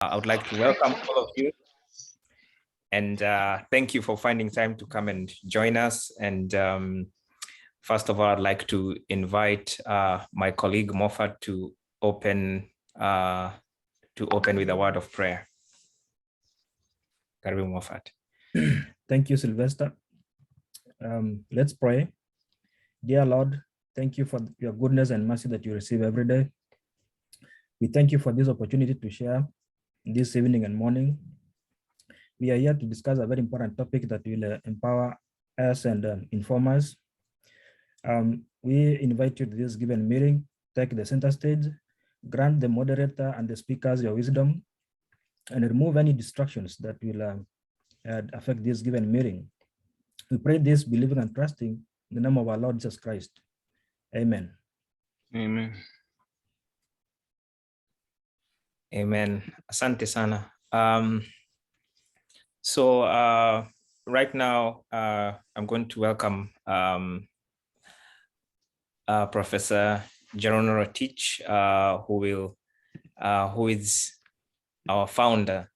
I would like to welcome all of you, and thank you for finding time to come and join us. And first of all, I'd like to invite my colleague Moffat to open with a word of prayer. Karibu Moffat. Thank you, Sylvester. Let's pray. Dear Lord, thank you for your goodness and mercy that you receive every day. We thank you for this opportunity to share this evening and morning. We are here to discuss a very important topic that will empower us and inform us. We invite you to this given meeting, take the center stage, grant the moderator and the speakers your wisdom, and remove any distractions that will affect this given meeting. We pray this, believing and trusting in the name of our Lord Jesus Christ. Amen. Amen. Amen. Asante sana. So right now, I'm going to welcome Professor Jerono Rotich, who is our founder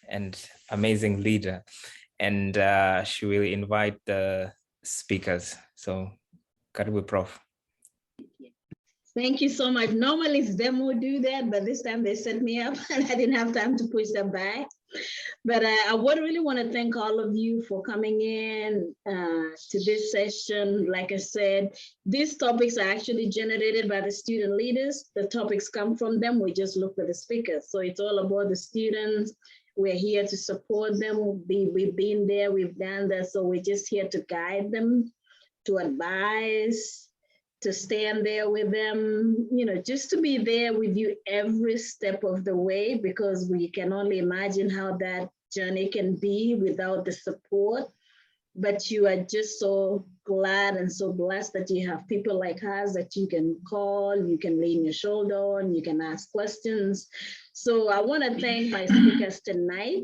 and amazing leader, and she will invite the speakers. So, karibu, Prof. Thank you so much. Normally it's them who do that, but this time they set me up and I didn't have time to push them back. But I would really want to thank all of you for coming in to this session. Like I said, these topics are actually generated by the student leaders. The topics come from them. We just look for the speakers. So it's all about the students. We're here to support them. We've been there, we've done that. So we're just here to guide them, to advise, to stand there with them, you know, just to be there with you every step of the way, because we can only imagine how that journey can be without the support. But you are just so glad and so blessed that you have people like us that you can call, you can lean your shoulder on, you can ask questions. So I want to thank my speakers tonight.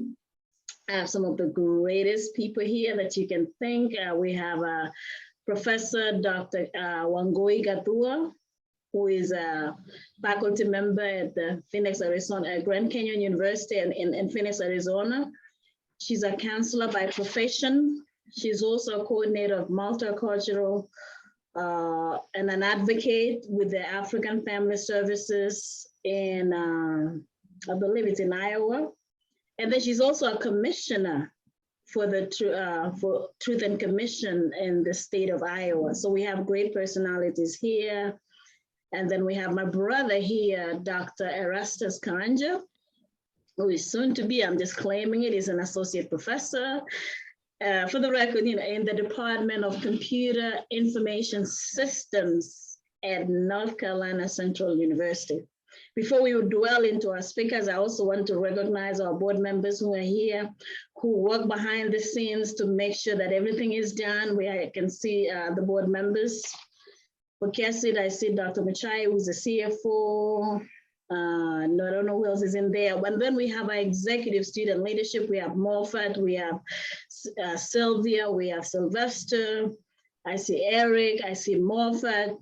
I have some of the greatest people here that you can think. We have Professor Dr. Wangui Gathua, who is a faculty member at the Phoenix, Arizona, Grand Canyon University in Phoenix, Arizona. She's a counselor by profession. She's also a coordinator of multicultural and an advocate with the African Family Services in, I believe it's in Iowa. And then she's also a commissioner for the Truth and Commission in the state of Iowa. So we have great personalities here. And then we have my brother here, Dr. Erastus Karanja, who is soon to be, I'm just claiming it, is an associate professor. For the record, you know, in the Department of Computer Information Systems at North Carolina Central University. Before we dwell into our speakers, I also want to recognize our board members who are here, who work behind the scenes to make sure that everything is done. I can see the board members. For KESID, I see Dr. Machai, who's the CFO. I don't know who else is in there. And then we have our executive student leadership. We have Moffat, we have Sylvia, we have Sylvester. I see Eric, I see Moffat,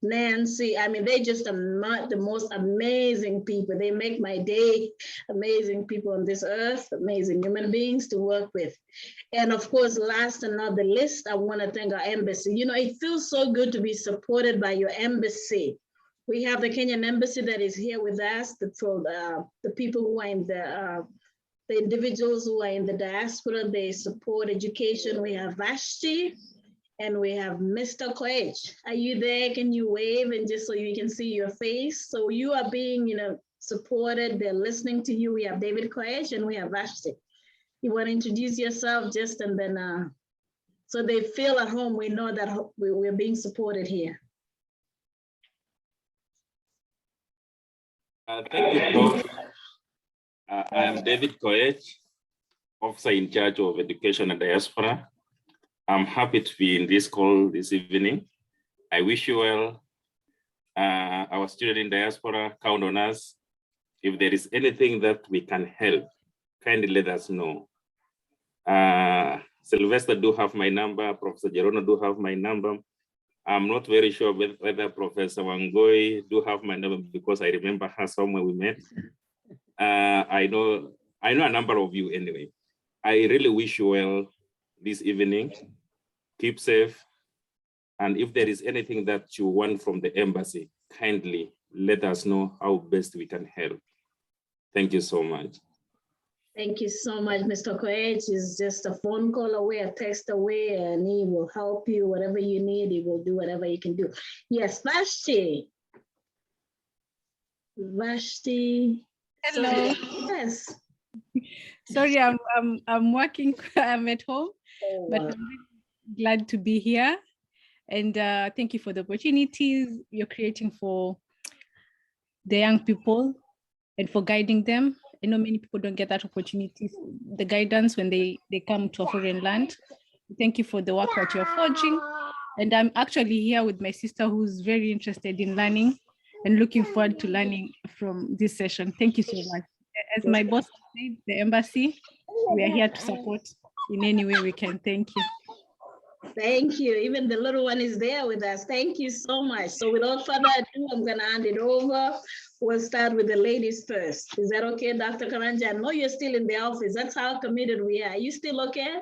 Nancy. I mean, they just are not the most amazing people. They make my day. Amazing people on this earth, amazing human beings to work with. And of course, last and not the least, I want to thank our embassy. You know, it feels so good to be supported by your embassy. We have the Kenyan embassy that is here with us, the people who are in the individuals who are in the diaspora. They support education. We have Vashti. And we have Mr. Koech. Are you there? Can you wave and just so you can see your face? So you are being, you know, supported. They're listening to you. We have David Koech and we have Vashti. You want to introduce yourself just and then, so they feel at home. We know that we're being supported here. Thank you, Prof. I am David Koech, Officer in charge of Education and Diaspora. I'm happy to be in this call this evening. I wish you well. Our student in diaspora, count on us. If there is anything that we can help, kindly let us know. Sylvester do have my number, Professor Jerono do have my number. I'm not very sure whether Professor Wangui do have my number because I remember her somewhere we met. I know a number of you anyway. I really wish you well this evening. Keep safe. And if there is anything that you want from the embassy, kindly let us know how best we can help. Thank you so much. Thank you so much, Mr. Koech. Is just a phone call away, a text away, and he will help you. Whatever you need, he will do whatever he can do. Yes, Vashti. Vashti. Hello. Sorry. Yes. Sorry, I'm working. I'm at home, but Wow. I'm really glad to be here. And thank you for the opportunities you're creating for the young people and for guiding them. I know many people don't get that opportunity, the guidance when they come to a foreign land. Thank you for the work that you're forging. And I'm actually here with my sister who's very interested in learning and looking forward to learning from this session. Thank you so much. As my boss said, the embassy, we are here to support in any way we can. Thank you. Thank you. Even the little one is there with us. Thank you so much. So without further ado, I'm going to hand it over. We'll start with the ladies first. Is that okay, Dr. Karanja? I know you're still in the office. That's how committed we are. Are you still okay?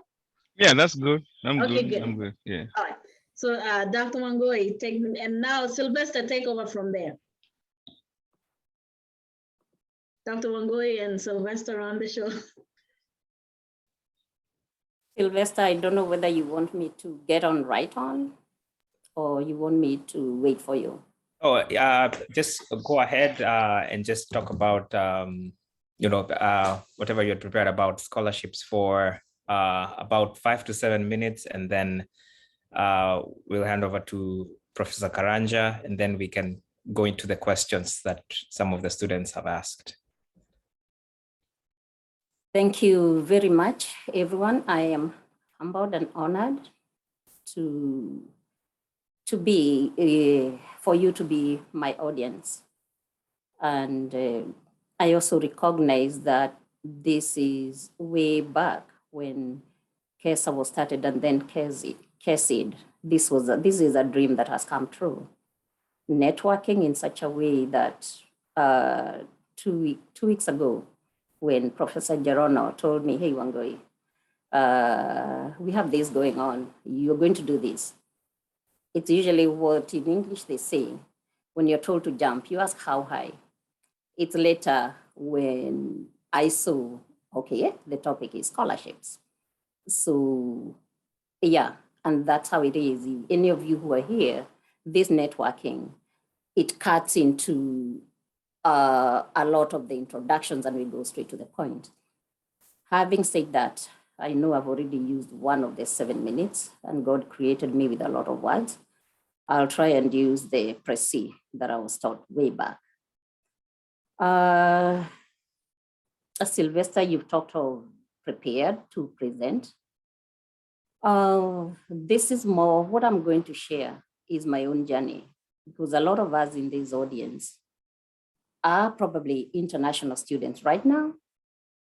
Yeah, that's good. I'm Okay, good. I'm good. Yeah. All right. So Dr. Wangui, and now Sylvester, take over from there. Dr. Wangui and Sylvester on the show. Sylvester, I don't know whether you want me to get on right on or you want me to wait for you. Oh, just go ahead and just talk about, whatever you're prepared about scholarships for about 5 to 7 minutes, and then we'll hand over to Professor Karanja, and then we can go into the questions that some of the students have asked. Thank you very much, everyone. I am humbled and honored to be, for you to be my audience. And I also recognize that this is way back when KESA was started and then KESID. This is a dream that has come true. Networking in such a way that 2 weeks ago, when Professor Jerono told me, hey, Wangui, we have this going on. You're going to do this. It's usually what in English they say, when you're told to jump, you ask how high. It's later when I saw, okay, the topic is scholarships. So yeah, and that's how it is. Any of you who are here, this networking, it cuts into a lot of the introductions and we go straight to the point. Having said that, I know I've already used one of the 7 minutes and God created me with a lot of words. I'll try and use the précis that I was taught way back. Sylvester, you've talked of prepared to present. This is more, what I'm going to share is my own journey, because a lot of us in this audience are probably international students right now,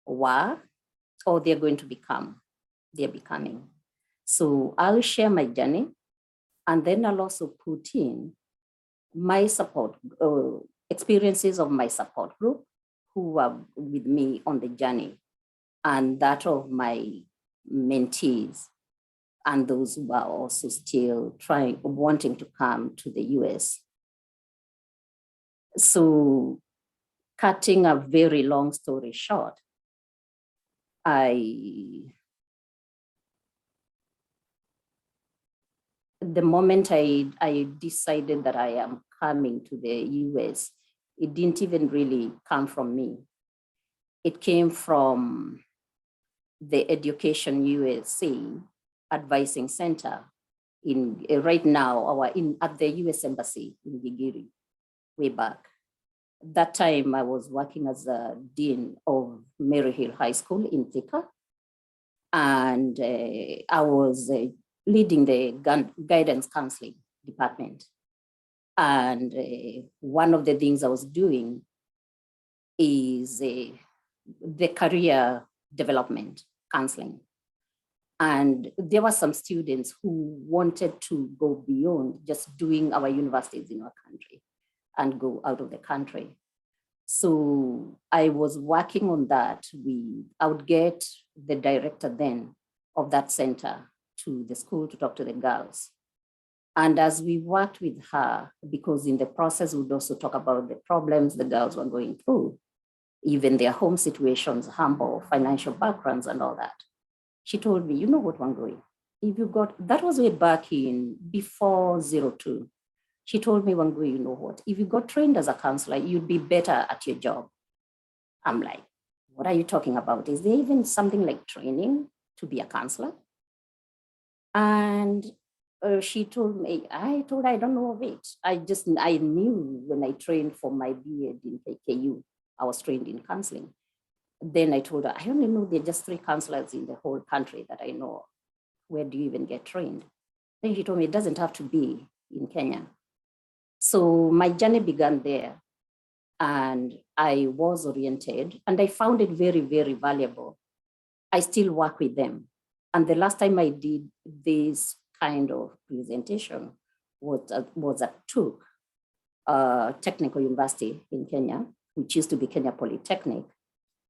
or they're going to become, they're becoming. So I'll share my journey, and then I'll also put in my support, experiences of my support group who are with me on the journey, and that of my mentees, and those who are also still wanting to come to the US. So cutting a very long story short, the moment I decided that I am coming to the US, it didn't even really come from me. It came from the Education USA Advising Center in right now, at the US Embassy in Gigiri, way back. That time I was working as a dean of Maryhill High School in Thika. And I was leading the guidance counseling department. And one of the things I was doing is the career development counseling. And there were some students who wanted to go beyond just doing our universities in our country and go out of the country. So I was working on that. I would get the director then of that center to the school to talk to the girls. And as we worked with her, because in the process, we'd also talk about the problems the girls were going through, even their home situations, humble financial backgrounds and all that. She told me, you know what, Wangui, if you got, that was way back in before 02. She told me, Wangui, you know what, if you got trained as a counselor, you'd be better at your job. I'm like, what are you talking about? Is there even something like training to be a counselor? And she told me, I don't know of it. I knew when I trained for my BEd in KKU, I was trained in counseling. Then I told her, I only know there are just 3 counselors in the whole country that I know of. Where do you even get trained? Then she told me it doesn't have to be in Kenya. So my journey began there, and I was oriented, and I found it very, very valuable. I still work with them. And the last time I did this kind of presentation was at TUK, Technical University in Kenya, which used to be Kenya Polytechnic,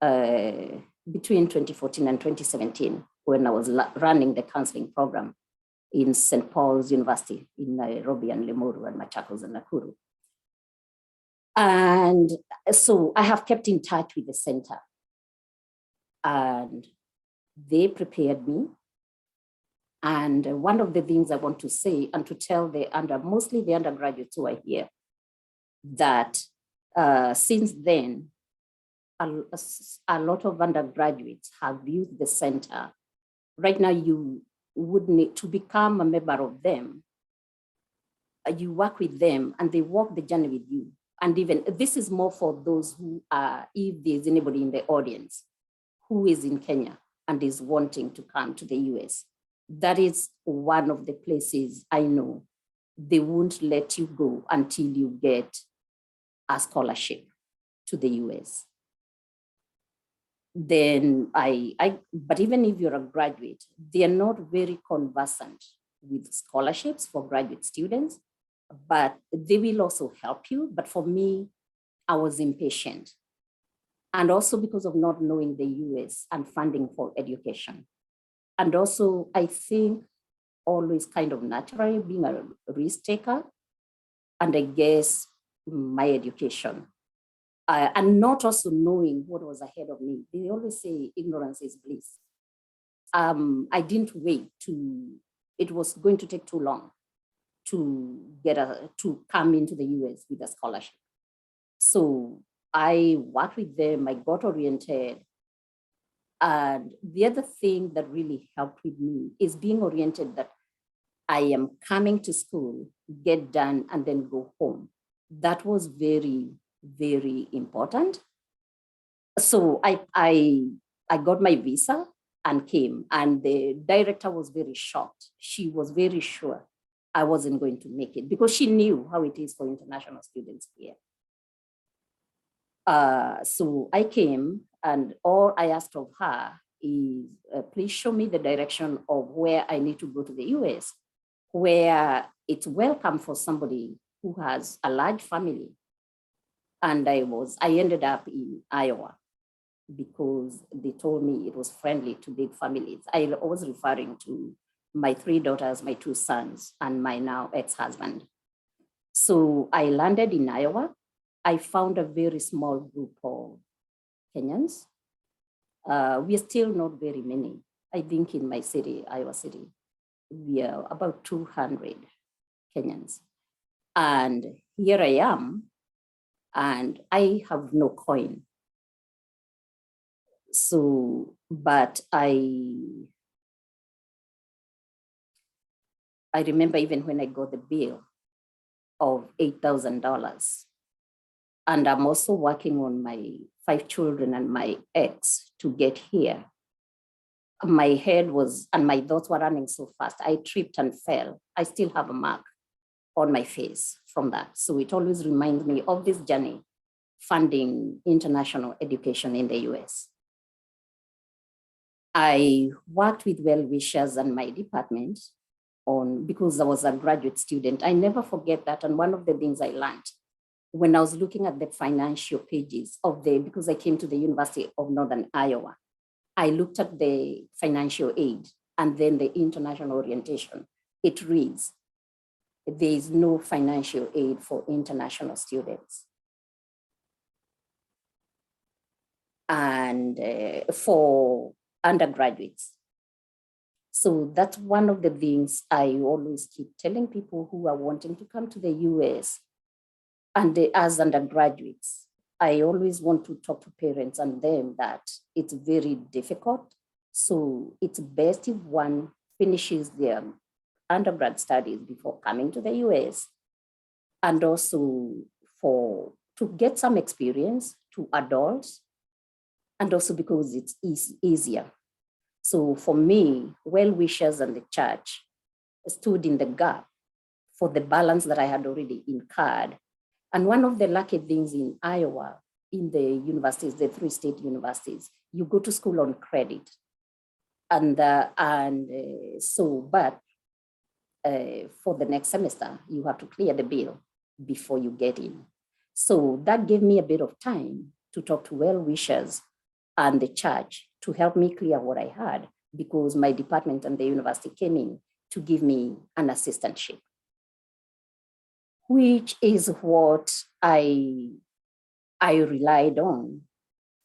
between 2014 and 2017, when I was running the counseling program in St. Paul's University in Nairobi and Limuru and Machakos and Nakuru. And so I have kept in touch with the center, and they prepared me. And one of the things I want to say and to tell mostly the undergraduates who are here, that since then, a lot of undergraduates have used the center. Right now, you would need to become a member of them. You work with them and they walk the journey with you. And even this is more for those who are, if there's anybody in the audience who is in Kenya and is wanting to come to the US, that is one of the places I know they won't let you go until you get a scholarship to the US. Then but even if you're a graduate, they are not very conversant with scholarships for graduate students, but they will also help you. But for me, I was impatient. And also because of not knowing the US and funding for education. And also, I think always kind of naturally being a risk taker, and I guess my education. And not also knowing what was ahead of me. They always say ignorance is bliss. I didn't wait it was going to take too long to come into the US with a scholarship. So I worked with them, I got oriented. And the other thing that really helped with me is being oriented that I am coming to school, get done, and then go home. That was very, very important. So I got my visa and came, and the director was very shocked. She was very sure I wasn't going to make it because she knew how it is for international students here. So I came, and all I asked of her is, please show me the direction of where I need to go to the US, where it's welcome for somebody who has a large family. And I ended up in Iowa because they told me it was friendly to big families. I was referring to my 3 daughters, my 2 sons, and my now ex-husband. So I landed in Iowa. I found a very small group of Kenyans. We are still not very many. I think in my city, Iowa City, we are about 200 Kenyans. And here I am, and I have no coin. So, but I remember even when I got the bill of $8,000, and I'm also working on my 5 children and my ex to get here. My head was, and my thoughts were running so fast. I tripped and fell. I still have a mark on my face from that. So it always reminds me of this journey, funding international education in the US. I worked with well-wishers and my department because I was a graduate student. I never forget that. And one of the things I learned when I was looking at the financial pages because I came to the University of Northern Iowa, I looked at the financial aid and then the international orientation. It reads, there is no financial aid for international students. And for undergraduates. So that's one of the things I always keep telling people who are wanting to come to the US. And as undergraduates, I always want to talk to parents and them that it's very difficult. So it's best if one finishes their undergrad studies before coming to the US, and also to get some experience to adults, and also because it's easier. So for me, well-wishers and the church stood in the gap for the balance that I had already incurred. And one of the lucky things in Iowa, in the universities, the 3 state universities, you go to school on credit. But for the next semester, you have to clear the bill before you get in. So that gave me a bit of time to talk to well-wishers and the church to help me clear what I had, because my department and the university came in to give me an assistantship, which is what I relied on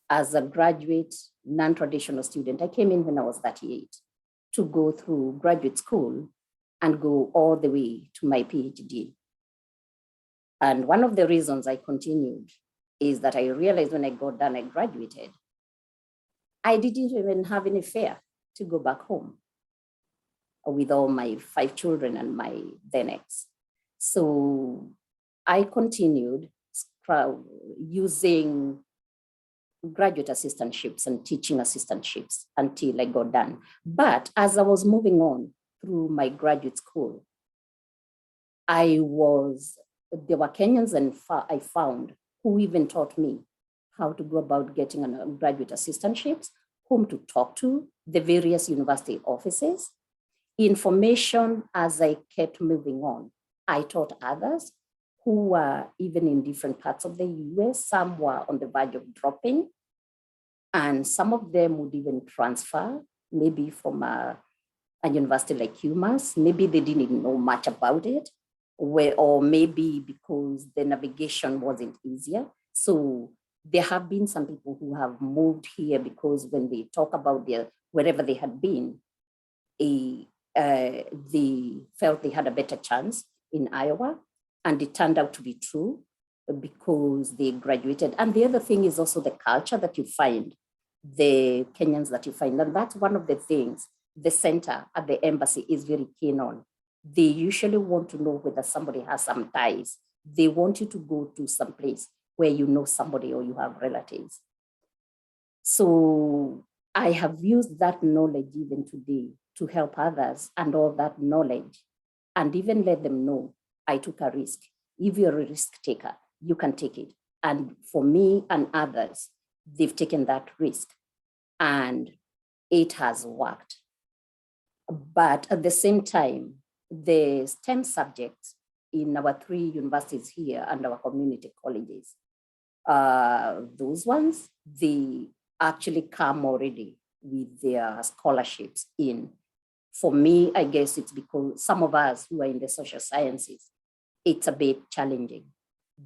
as a graduate non-traditional student. I came in when I was 38 to go through graduate school and go all the way to my PhD. And one of the reasons I continued is that I realized when I got done, I graduated, I didn't even have any fare to go back home with all my 5 children and my then ex. So I continued using graduate assistantships and teaching assistantships until I got done. But as I was moving on through my graduate school, there were Kenyans and I found who even taught me how to go about getting a graduate assistantships, whom to talk to, the various university offices. Information as I kept moving on, I taught others who were even in different parts of the US. Some were on the verge of dropping, and some of them would even transfer, maybe from a university like UMass. Maybe they didn't even know much about it, or maybe because the navigation wasn't easier. So there have been some people who have moved here because when they talk about wherever they had been, they felt they had a better chance in Iowa, and it turned out to be true because they graduated. And the other thing is also the culture that you find, the Kenyans that you find, and that's one of the things the center at the embassy is very keen on. They usually want to know whether somebody has some ties. They want you to go to some place where you know somebody or you have relatives. So I have used that knowledge even today to help others, and all that knowledge, and even let them know I took a risk. If you're a risk taker, you can take it. And for me and others, they've taken that risk and it has worked. But at the same time, the STEM subjects in our 3 universities here and our community colleges, those ones, they actually come already with their scholarships in. For me, I guess it's because some of us who are in the social sciences, it's a bit challenging,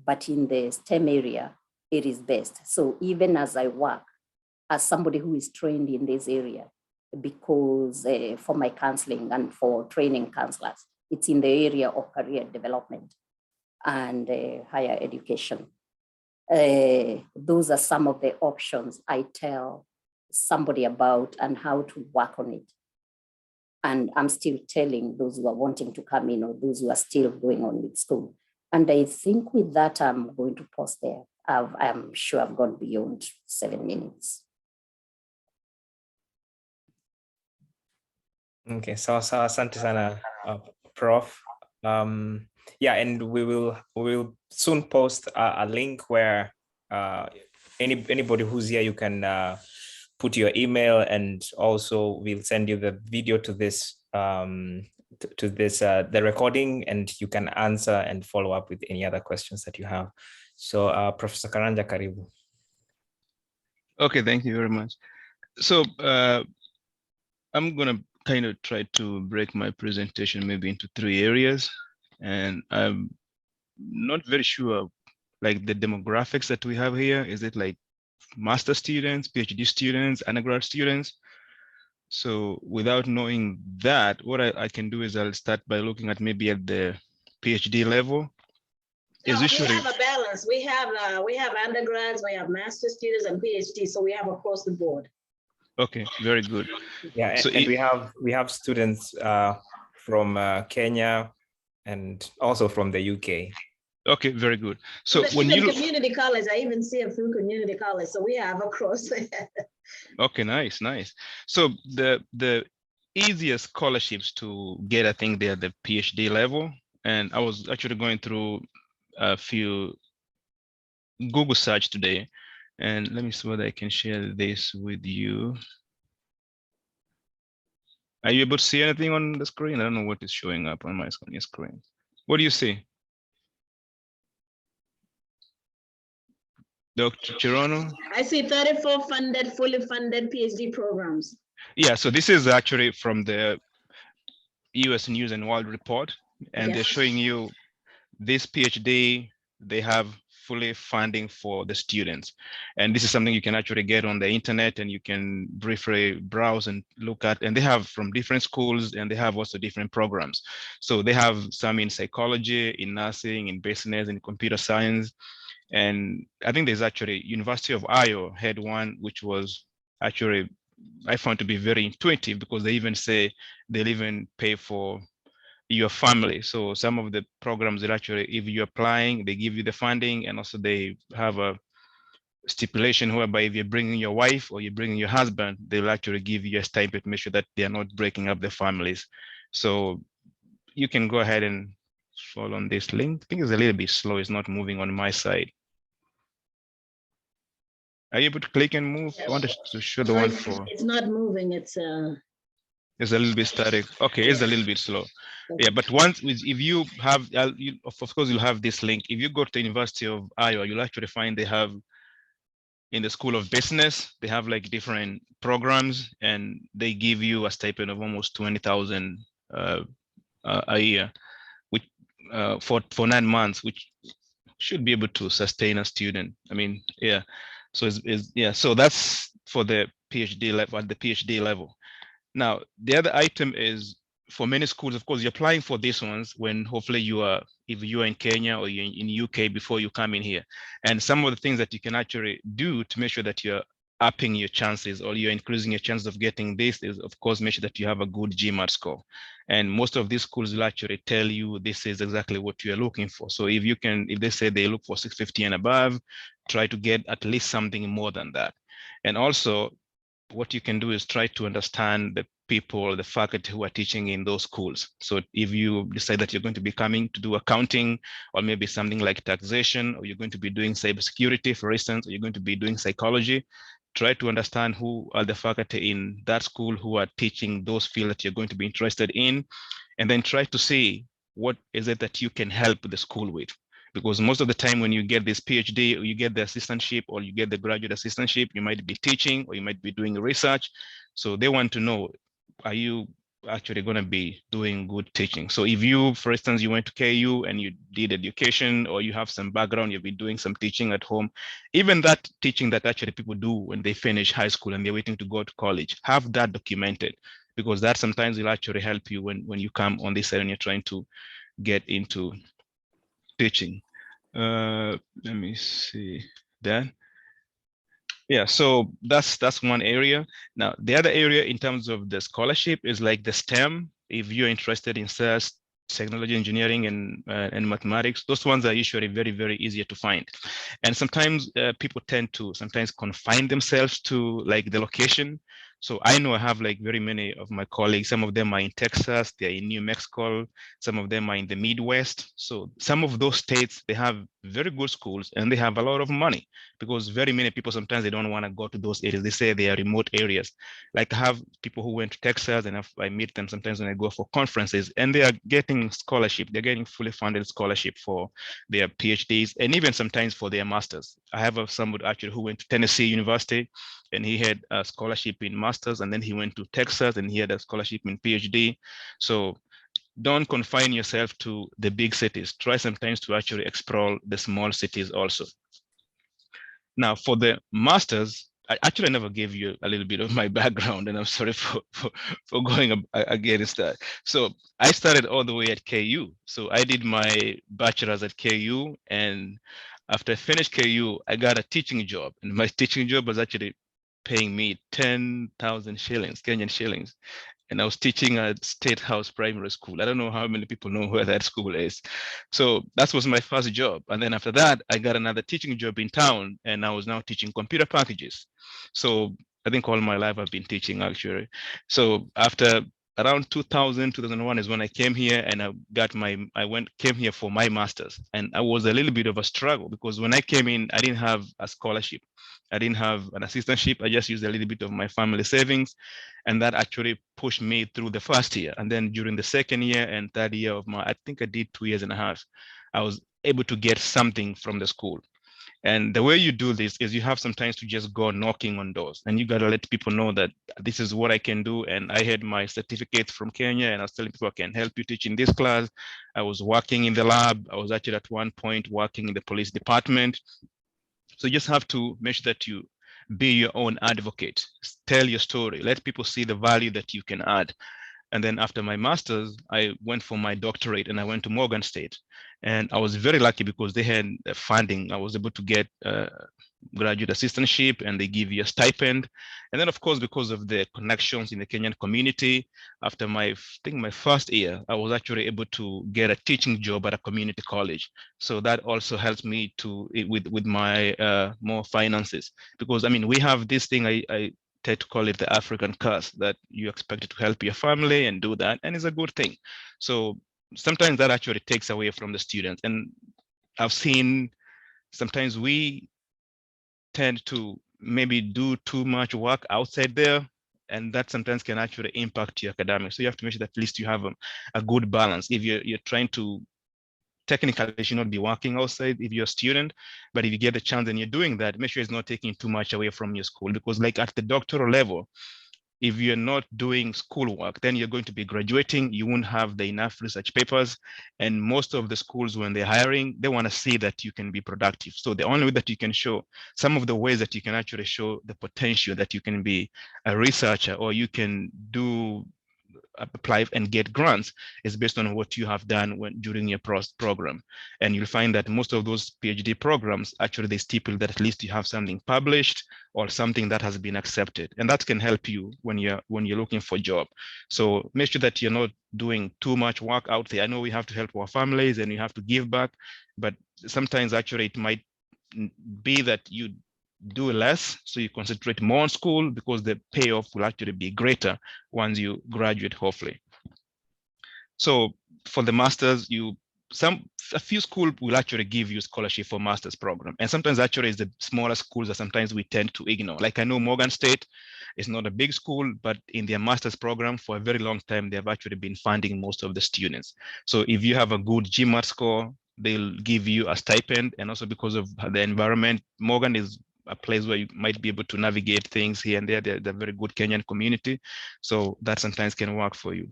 but in the STEM area, it is best. So even as I work as somebody who is trained in this area, because for my counseling and for training counselors, it's in the area of career development and higher education. Those are some of the options I tell somebody about and how to work on it. And I'm still telling those who are wanting to come in or those who are still going on with school. And I think with that, I'm going to pause there. I'm sure I've gone beyond 7 minutes. Okay, so asante sana, Prof. Yeah, and we will soon post a link where anybody who's here, you can put your email, and also we'll send you the video to this the recording, and you can answer and follow up with any other questions that you have. So Professor Karanja, karibu. Okay, thank you very much. So I'm gonna kind of try to break my presentation maybe into 3 areas, and I'm not very sure like the demographics that we have here. Is it like master students, PhD students, undergrad students? So without knowing that, what I can do is I'll start by looking at maybe at the PhD level. No, Is we usually have a balance. We have undergrads, we have master students and PhD, so we have across the board. okay, very good. Yeah, So and we have students from Kenya and also from the UK. okay, very good. So Even when you look, community college, I even see a few community college, so we have across. okay, nice, nice. So the easiest scholarships to get, I think they're the PhD level. And I was actually going through a few Google search today, and let me see whether I can share this with you. Are you able to see anything on the screen? I don't know what is showing up on my screen. What do you see? Dr. Jerono? I see 34 fully funded PhD programs. Yeah, so this is actually from the US News and World Report, and Yes. they're showing you this PhD, they have fully funding for the students. And this is something you can actually get on the internet, and you can briefly browse and look at, and they have from different schools, and they have also different programs. So they have some in psychology, in nursing, in business, in computer science. And I think there's actually University of Iowa had one, which was actually, I found to be very intuitive, because they even say they'll even pay for your family. So some of the programs that actually, if you're applying, they give you the funding, and also they have a stipulation whereby if you're bringing your wife or you're bringing your husband, they'll actually give you a stipend to make sure that they are not breaking up the families. So you can go ahead and follow on this link. I think it's a little bit slow. It's not moving on my side. Are you able to click and move? I wanted to show the one for. It's not moving. It's a little bit static. Okay, it's a little bit slow. Yeah, but once if you have, of course, you'll have this link. If you go to the University of Iowa, you'll actually find they have in the School of Business, they have like different programs, and they give you a stipend of almost 20,000 a year, which for 9 months, which should be able to sustain a student. I mean, yeah. So so that's for the PhD level, at the PhD level. Now, the other item is for many schools, of course, you're applying for these ones when hopefully if you are in Kenya or you're in UK before you come in here. And some of the things that you can actually do to make sure that you're upping your chances or you're increasing your chances of getting this is, of course, make sure that you have a good Gmat score. And most of these schools will actually tell you this is exactly what you're looking for. So if they say they look for 650 and above, try to get at least something more than that. And also, what you can do is try to understand the people, the faculty who are teaching in those schools. So if you decide that you're going to be coming to do accounting, or maybe something like taxation, or you're going to be doing cybersecurity, for instance, or you're going to be doing psychology, try to understand who are the faculty in that school who are teaching those fields that you're going to be interested in, and then try to see what is it that you can help the school with. Because most of the time when you get this PhD, or you get the assistantship, or you get the graduate assistantship, you might be teaching, or you might be doing research. So they want to know, are you actually going to be doing good teaching? So if you, for instance, you went to KU and you did education, or you have some background, you've been doing some teaching at home, even that teaching that actually people do when they finish high school and they're waiting to go to college, have that documented, because that sometimes will actually help you when you come on this side and you're trying to get into teaching. Let me see that. Yeah, so that's one area. Now, the other area in terms of the scholarship is like the STEM. If you're interested in science, technology, engineering, and mathematics, those ones are usually very, very easier to find. And sometimes people tend to sometimes confine themselves to like the location. So I know I have like very many of my colleagues, some of them are in Texas, they're in New Mexico, some of them are in the Midwest. So some of those states, they have very good schools, and they have a lot of money, because very many people sometimes they don't want to go to those areas. They say they are remote areas. Like I have people who went to Texas, and I meet them sometimes when I go for conferences, and they are getting scholarship. They're getting fully funded scholarship for their PhDs, and even sometimes for their masters. I have somebody actually who went to Tennessee University, and he had a scholarship in masters, and then he went to Texas and he had a scholarship in PhD. So don't confine yourself to the big cities. Try sometimes to actually explore the small cities also. Now for the masters, I actually never gave you a little bit of my background, and I'm sorry for going against that. So I started all the way at KU. So I did my bachelor's at KU, and after I finished KU, I got a teaching job, and my teaching job was actually paying me 10,000 shillings, Kenyan shillings. And I was teaching at State House Primary School. I don't know how many people know where that school is. So that was my first job. And then after that, I got another teaching job in town, and I was now teaching computer packages. So I think all my life I've been teaching actually. So after around 2000, 2001 is when I came here, and came here for my master's. And I was a little bit of a struggle, because when I came in, I didn't have a scholarship. I didn't have an assistantship. I just used a little bit of my family savings, and that actually pushed me through the first year. And then during the second year and third year of I think I did 2.5 years, I was able to get something from the school. And the way you do this is you have sometimes to just go knocking on doors, and you got to let people know that this is what I can do. And I had my certificate from Kenya, and I was telling people I can help you teach in this class. I was working in the lab. I was actually at one point working in the police department. So you just have to make sure that you be your own advocate, tell your story, let people see the value that you can add. And then after my master's, I went for my doctorate, and I went to Morgan State. And I was very lucky because they had funding. I was able to get graduate assistantship, and they give you a stipend. And then of course, because of the connections in the Kenyan community, after I think my first year, I was actually able to get a teaching job at a community college. So that also helps me with my more finances, because I mean, we have this thing, I tend to call it the African curse, that you expect to help your family and do that, and it's a good thing. So sometimes that actually takes away from the students. And I've seen sometimes we tend to maybe do too much work outside there, and that sometimes can actually impact your academics. So you have to make sure that at least you have a good balance. If you're trying to, technically you should not be working outside if you're a student, but if you get the chance and you're doing that, make sure it's not taking too much away from your school. Because like at the doctoral level, if you're not doing schoolwork, then you're going to be graduating, you won't have the enough research papers. And most of the schools, when they're hiring, they want to see that you can be productive. So the only way that you can show, some of the ways that you can actually show the potential that you can be a researcher, or you can apply and get grants, is based on what you have done during your program. And you'll find that most of those PhD programs, actually they stipulate that at least you have something published or something that has been accepted. And that can help you when you're looking for a job. So make sure that you're not doing too much work out there. I know we have to help our families and you have to give back, but sometimes actually it might be that you do less, so you concentrate more on school, because the payoff will actually be greater once you graduate, hopefully. So for the masters, a few schools will actually give you scholarship for master's program, and sometimes actually it's the smaller schools that sometimes we tend to ignore. Like I know Morgan State is not a big school, but in their master's program for a very long time, they have actually been funding most of the students. So if you have a good Gmat score, they'll give you a stipend. And also because of the environment, Morgan is a place where you might be able to navigate things here and there. They're a very good Kenyan community. So that sometimes can work for you.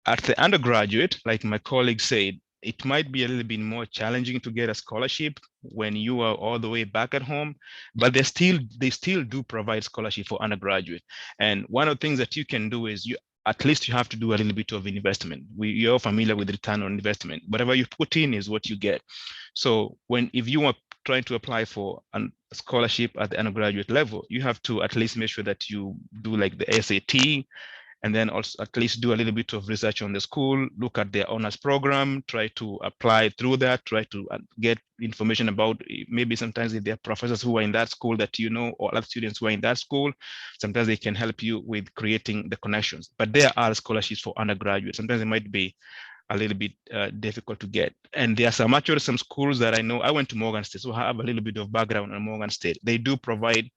At the undergraduate, like my colleague said, it might be a little bit more challenging to get a scholarship when you are all the way back at home, but they still do provide scholarship for undergraduate. And one of the things that you can do is at least you have to do a little bit of investment. You're familiar with return on investment. Whatever you put in is what you get. So if you are trying to apply for a scholarship at the undergraduate level, you have to at least make sure that you do like the SAT, and then also at least do a little bit of research on the school, look at their honors program, try to apply through that, try to get information about, maybe sometimes if there are professors who are in that school that you know, or other students who are in that school, sometimes they can help you with creating the connections. But there are scholarships for undergraduates. Sometimes it might be a little bit difficult to get. And there are some schools that I know. I went to Morgan State, so I have a little bit of background on Morgan State. They do provide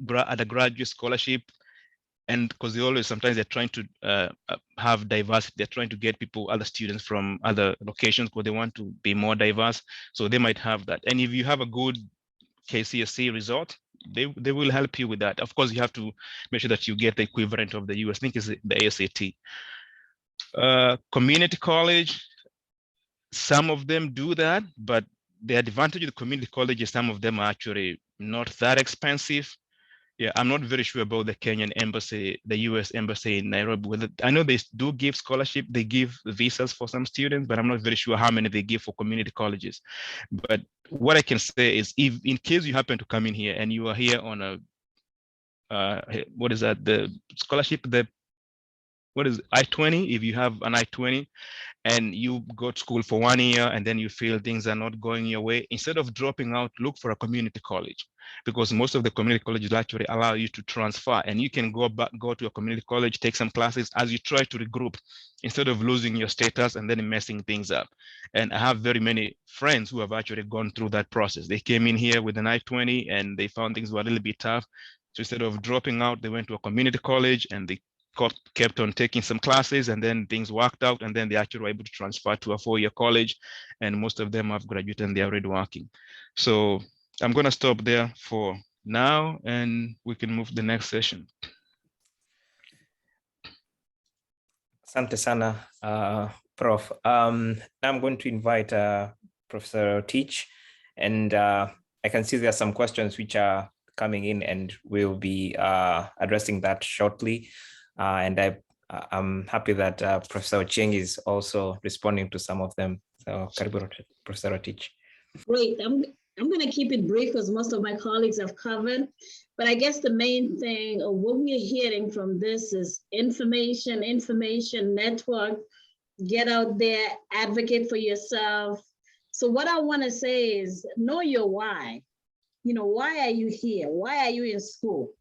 undergraduate scholarship, and because sometimes they're trying to have diversity, they're trying to get other students from other locations because they want to be more diverse. So they might have that. And if you have a good KCSE result, they will help you with that. Of course, you have to make sure that you get the equivalent of the US, I think is the ASAT. Community college, some of them do that, but the advantage of the community college is some of them are actually not that expensive. Yeah, I'm not very sure about the Kenyan embassy, the US embassy in Nairobi. I know they do give scholarship, they give visas for some students, but I'm not very sure how many they give for community colleges. But what I can say is, if in case you happen to come in here and you are here on a, what is that, the scholarship, what is I-20, if you have an I-20, and you go to school for 1 year and then you feel things are not going your way, instead of dropping out, look for a community college, because most of the community colleges actually allow you to transfer, and you can go to a community college, take some classes as you try to regroup, instead of losing your status and then messing things up. And I have very many friends who have actually gone through that process. They came in here with an I-20 and they found things were a little bit tough. So instead of dropping out, they went to a community college and they kept on taking some classes, and then things worked out, and then they actually were able to transfer to a 4-year college, and most of them have graduated and they're already working. So I'm going to stop there for now, and we can move to the next session. Asante sana, Prof. Now I'm going to invite Professor Rotich, and I can see there are some questions which are coming in, and we'll be addressing that shortly. And I'm happy that Professor Ochieng is also responding to some of them. So, karibu, Professor Rotich. Great. I'm going to keep it brief because most of my colleagues have covered. But I guess the main thing of what we're hearing from this is information, network, get out there, advocate for yourself. So what I want to say is know your why. You know, why are you here? Why are you in school?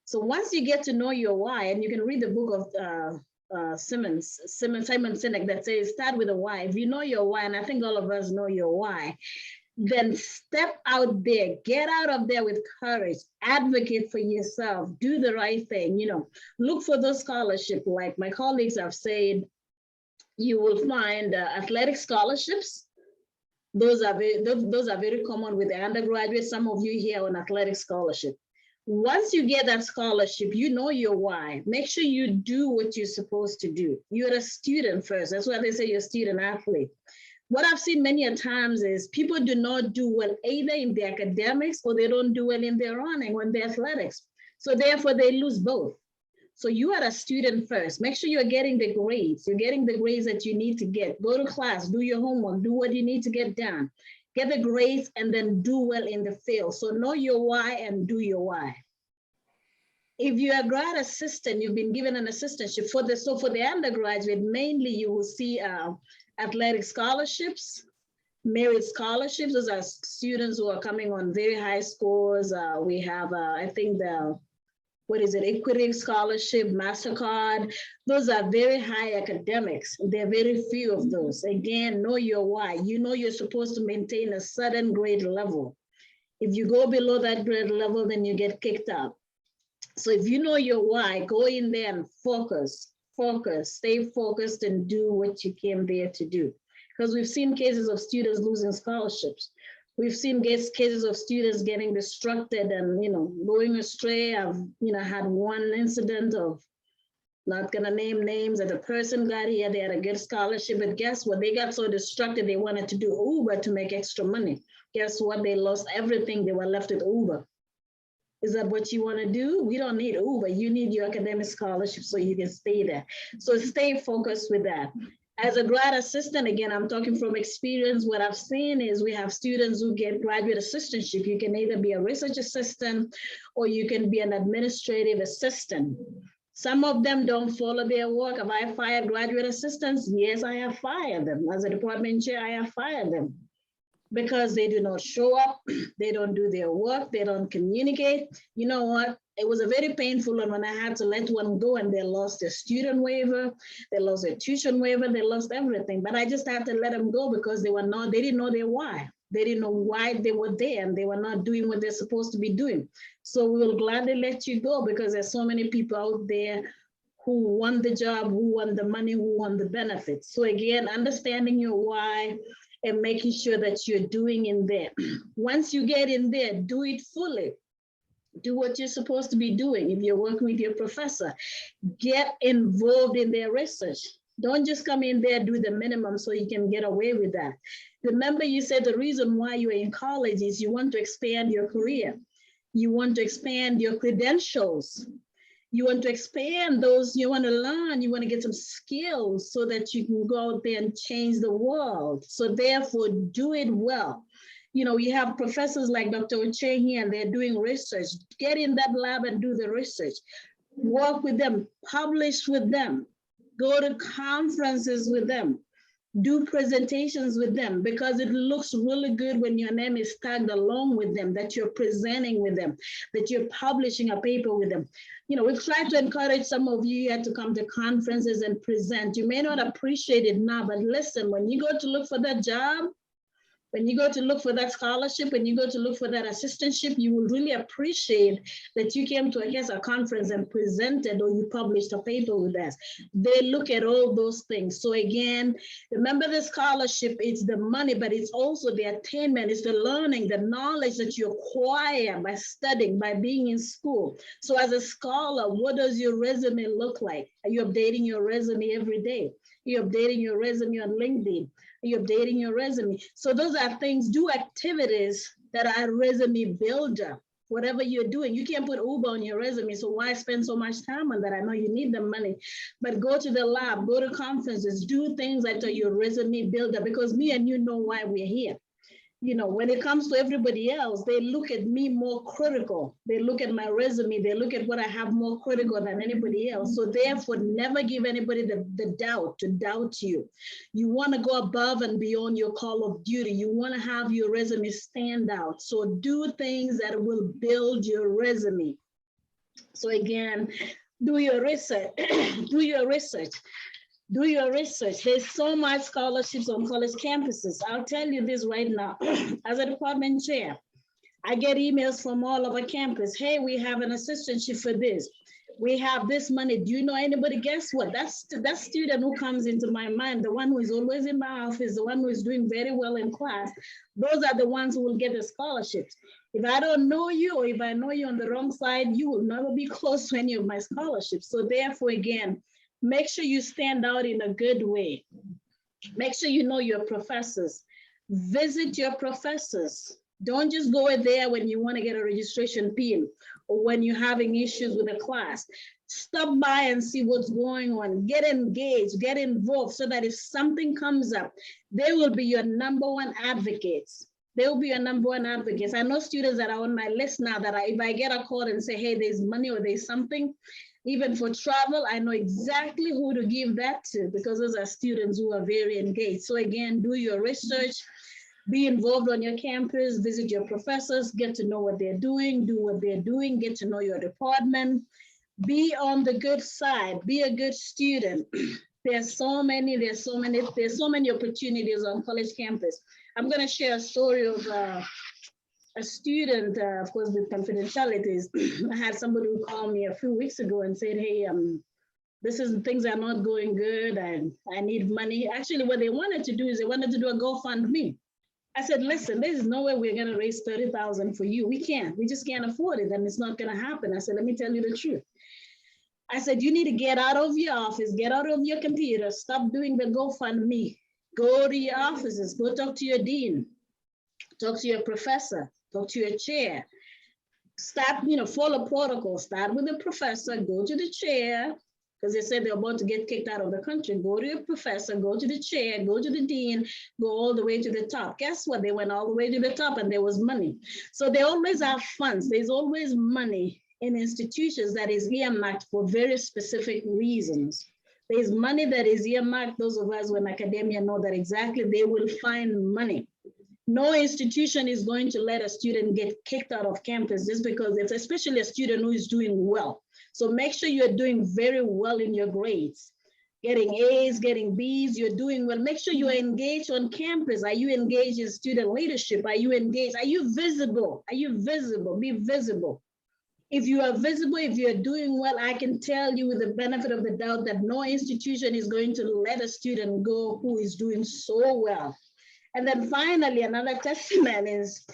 So once you get to know your why, and you can read the book of Simon Sinek that says, start with a why. If you know your why, and I think all of us know your why, then step out there, get out of there with courage, advocate for yourself, do the right thing, you know, look for those scholarships. Like my colleagues have said, you will find athletic scholarships. Those are very common with the undergraduates. Some of you here on athletic scholarship. Once you get that scholarship, you know your why. Make sure you do what you're supposed to do. You're a student first. That's why they say you're a student athlete. What I've seen many a times is people do not do well either in the academics or they don't do well in their running or in the athletics. So therefore they lose both. So you are a student first. Make sure you're getting the grades. You're getting the grades that you need to get. Go to class, do your homework, do what you need to get done. Get the grades and then do well in the field. So know your why and do your why. If you're a grad assistant, you've been given an assistantship for the undergraduate, mainly you will see athletic scholarships, merit scholarships. Those are students who are coming on very high scores. We have, I think Equity Scholarship, MasterCard. Those are very high academics. There are very few of those. Again, know your why. You know you're supposed to maintain a certain grade level. If you go below that grade level, then you get kicked out. So if you know your why, go in there and focus, stay focused and do what you came there to do. Because we've seen cases of students losing scholarships. We've seen cases of students getting distracted and, you know, going astray. I've, you know, had one incident of, not gonna name names, that the person got here, they had a good scholarship, but guess what? They got so distracted, they wanted to do Uber to make extra money. Guess what? They lost everything. They were left with Uber. Is that what you want to do? We don't need Uber. You need your academic scholarship so you can stay there. So stay focused with that. As a grad assistant, again, I'm talking from experience. What I've seen is we have students who get graduate assistantship. You can either be a research assistant or you can be an administrative assistant. Some of them don't follow their work. Have I fired graduate assistants? Yes, I have fired them. As a department chair, I have fired them because they do not show up. They don't do their work. They don't communicate. You know what? It was a very painful one when I had to let one go and they lost their student waiver, they lost their tuition waiver, they lost everything. But I just had to let them go because they didn't know their why. They didn't know why they were there and they were not doing what they're supposed to be doing. So we will gladly let you go because there's so many people out there who want the job, who want the money, who want the benefits. So again, understanding your why and making sure that you're doing in there. Once you get in there, do it fully. Do what you're supposed to be doing. If you're working with your professor, get involved in their research. Don't just come in there, do the minimum so you can get away with that. Remember, you said the reason why you're in college is you want to expand your career. You want to expand your credentials. You want to expand those, you want to learn, you want to get some skills so that you can go out there and change the world. So therefore, do it well. You know, you have professors like Dr. Oche here and they're doing research. Get in that lab and do the research. Work with them, publish with them, go to conferences with them, do presentations with them, because it looks really good when your name is tagged along with them, that you're presenting with them, that you're publishing a paper with them. You know, we've tried to encourage some of you here to come to conferences and present. You may not appreciate it now, but listen, when you go to look for that job, when you go to look for that scholarship, when you go to look for that assistantship, you will really appreciate that you came to, I guess, a conference and presented or you published a paper with us. They look at all those things. So again, remember the scholarship, it's the money, but it's also the attainment, it's the learning, the knowledge that you acquire by studying, by being in school. So as a scholar, what does your resume look like? Are you updating your resume every day? Are you updating your resume on LinkedIn? Are you updating your resume? So those are things, do activities that are resume builder. Whatever you're doing, you can't put Uber on your resume, so why spend so much time on that? I know you need the money, but go to the lab, go to conferences, do things that are your resume builder, because me and you know why we're here. You know, when it comes to everybody else, they look at me more critical. They look at my resume, they look at what I have more critical than anybody else. So therefore, never give anybody the doubt to doubt you. You want to go above and beyond your call of duty. You want to have your resume stand out. So do things that will build your resume. So again, do your research, do your research. Do your research. There's so much scholarships on college campuses. I'll tell you this right now. As a department chair, I get emails from all over campus. Hey, we have an assistantship for this. We have this money. Do you know anybody? Guess what? That's that student who comes into my mind, the one who is always in my office, the one who is doing very well in class. Those are the ones who will get the scholarships. If I don't know you, or if I know you on the wrong side, you will never be close to any of my scholarships. So therefore, again, make sure you stand out in a good way. Make sure you know your professors. Visit your professors. Don't just go there when you want to get a registration pin or when you're having issues with a class. Stop by and see what's going on. Get engaged, get involved so that if something comes up, they will be your #1 advocates. They will be your #1 advocates. I know students that are on my list now that if I get a call and say, hey, there's money or there's something, even for travel, I know exactly who to give that to because those are students who are very engaged. So again, do your research, be involved on your campus, visit your professors, get to know what they're doing, do what they're doing, get to know your department, be on the good side, be a good student. There's so many opportunities on college campus. I'm gonna share a story of a student, of course, with confidentialities. I had somebody who called me a few weeks ago and said, hey, things are not going good and I need money. Actually, what they wanted to do is they wanted to do a GoFundMe. I said, listen, there's no way we're gonna raise 30,000 for you. We just can't afford it and it's not gonna happen. I said, let me tell you the truth. I said, you need to get out of your office, get out of your computer, stop doing the GoFundMe. Go to your offices, go talk to your dean, talk to your professor, talk to your chair. Start, follow protocol. Start with the professor, go to the chair, because they said they're about to get kicked out of the country. Go to your professor, go to the chair, go to the dean, go all the way to the top. Guess what? They went all the way to the top and there was money. So they always have funds. There's always money in institutions that is earmarked for very specific reasons. There's money that is earmarked. Those of us who are in academia know that exactly they will find money No institution is going to let a student get kicked out of campus just because it's especially a student who is doing well. So make sure you're doing very well in your grades. Getting A's, getting B's, you're doing well. Make sure you are engaged on campus. Are you engaged in student leadership? Are you engaged? Are you visible? Are you visible? Be visible. If you are visible, if you're doing well, I can tell you with the benefit of the doubt that no institution is going to let a student go who is doing so well. And then finally, another testament is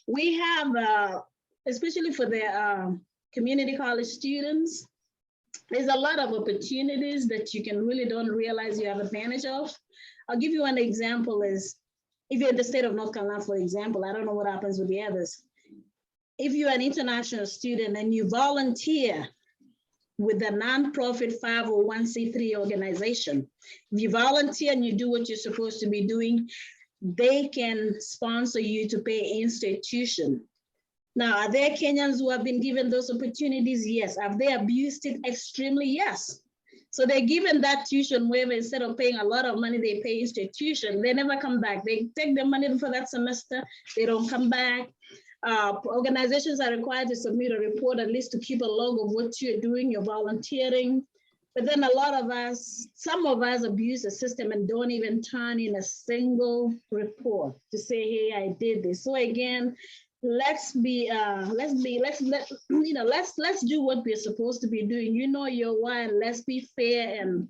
we have, especially for the community college students, there's a lot of opportunities that you can really don't realize you have advantage of. I'll give you an example is, if you're in the state of North Carolina, for example, I don't know what happens with the others. If you're an international student and you volunteer with a nonprofit 501c3 organization, if you volunteer and you do what you're supposed to be doing, they can sponsor you to pay institution. Now, are there Kenyans who have been given those opportunities? Yes. Have they abused it extremely? Yes. So they're given that tuition waiver. Instead of paying a lot of money, they pay institution. They never come back. They take the money for that semester. They don't come back. Organizations are required to submit a report, at least to keep a log of what you're doing, you're volunteering. But then a lot of us, some of us abuse the system and don't even turn in a single report to say, hey, I did this. So again, let's do what we're supposed to be doing. You know your why, let's be fair. And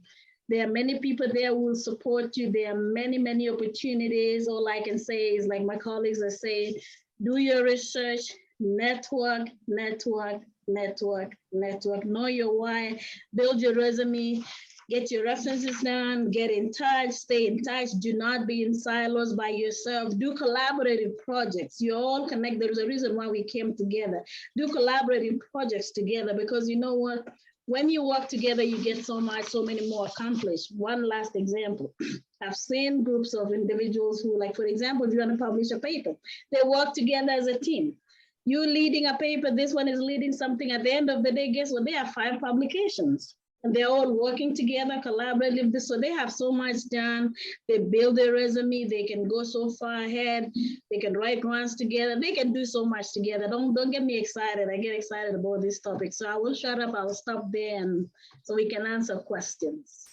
there are many people there who will support you. There are many, many opportunities. All I can say is, like my colleagues are saying, do your research, network, network, network, network, know your why, build your resume, get your references done, get in touch, stay in touch, do not be in silos by yourself, do collaborative projects. You all connect. There's a reason why we came together. Do collaborative projects together, because you know what? When you work together, you get so many more accomplished. One last example. I've seen groups of individuals who, like, for example, if you want to publish a paper, they work together as a team. You leading a paper, this one is leading something. At the end of the day, guess what? They have 5 publications. And they're all working together collaboratively. So they have so much done. They build their resume. They can go so far ahead. They can write grants together. They can do so much together. Don't get me excited. I get excited about this topic. So I will shut up. I'll stop there, and so we can answer questions.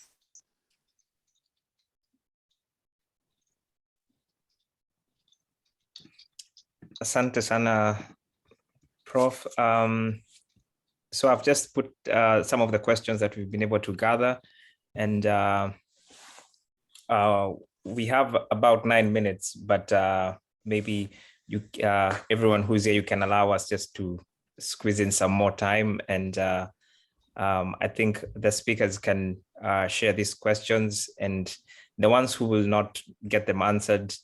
Asante sana, Prof. So I've just put some of the questions that we've been able to gather, and we have about 9 minutes, but maybe you, everyone who's here, you can allow us just to squeeze in some more time. And I think the speakers can share these questions, and the ones who will not get them answered,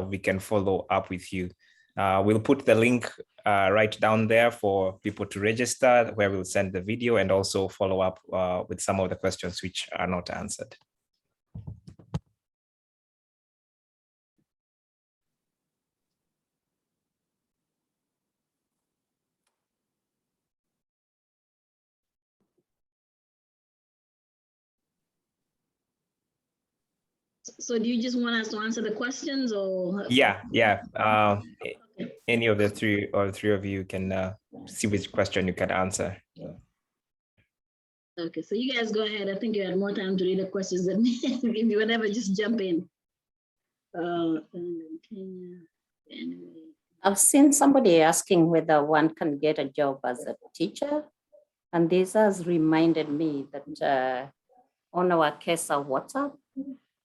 we can follow up with you. We'll put the link right down there for people to register, where we'll send the video and also follow up with some of the questions which are not answered. So do you just want us to answer the questions, or? Yeah. Any of the three of you can see which question you can answer. Okay, so you guys go ahead. I think you had more time to read the questions than me. If you whatever, just jump in. I've seen somebody asking whether one can get a job as a teacher. And this has reminded me that on our KESID WhatsApp,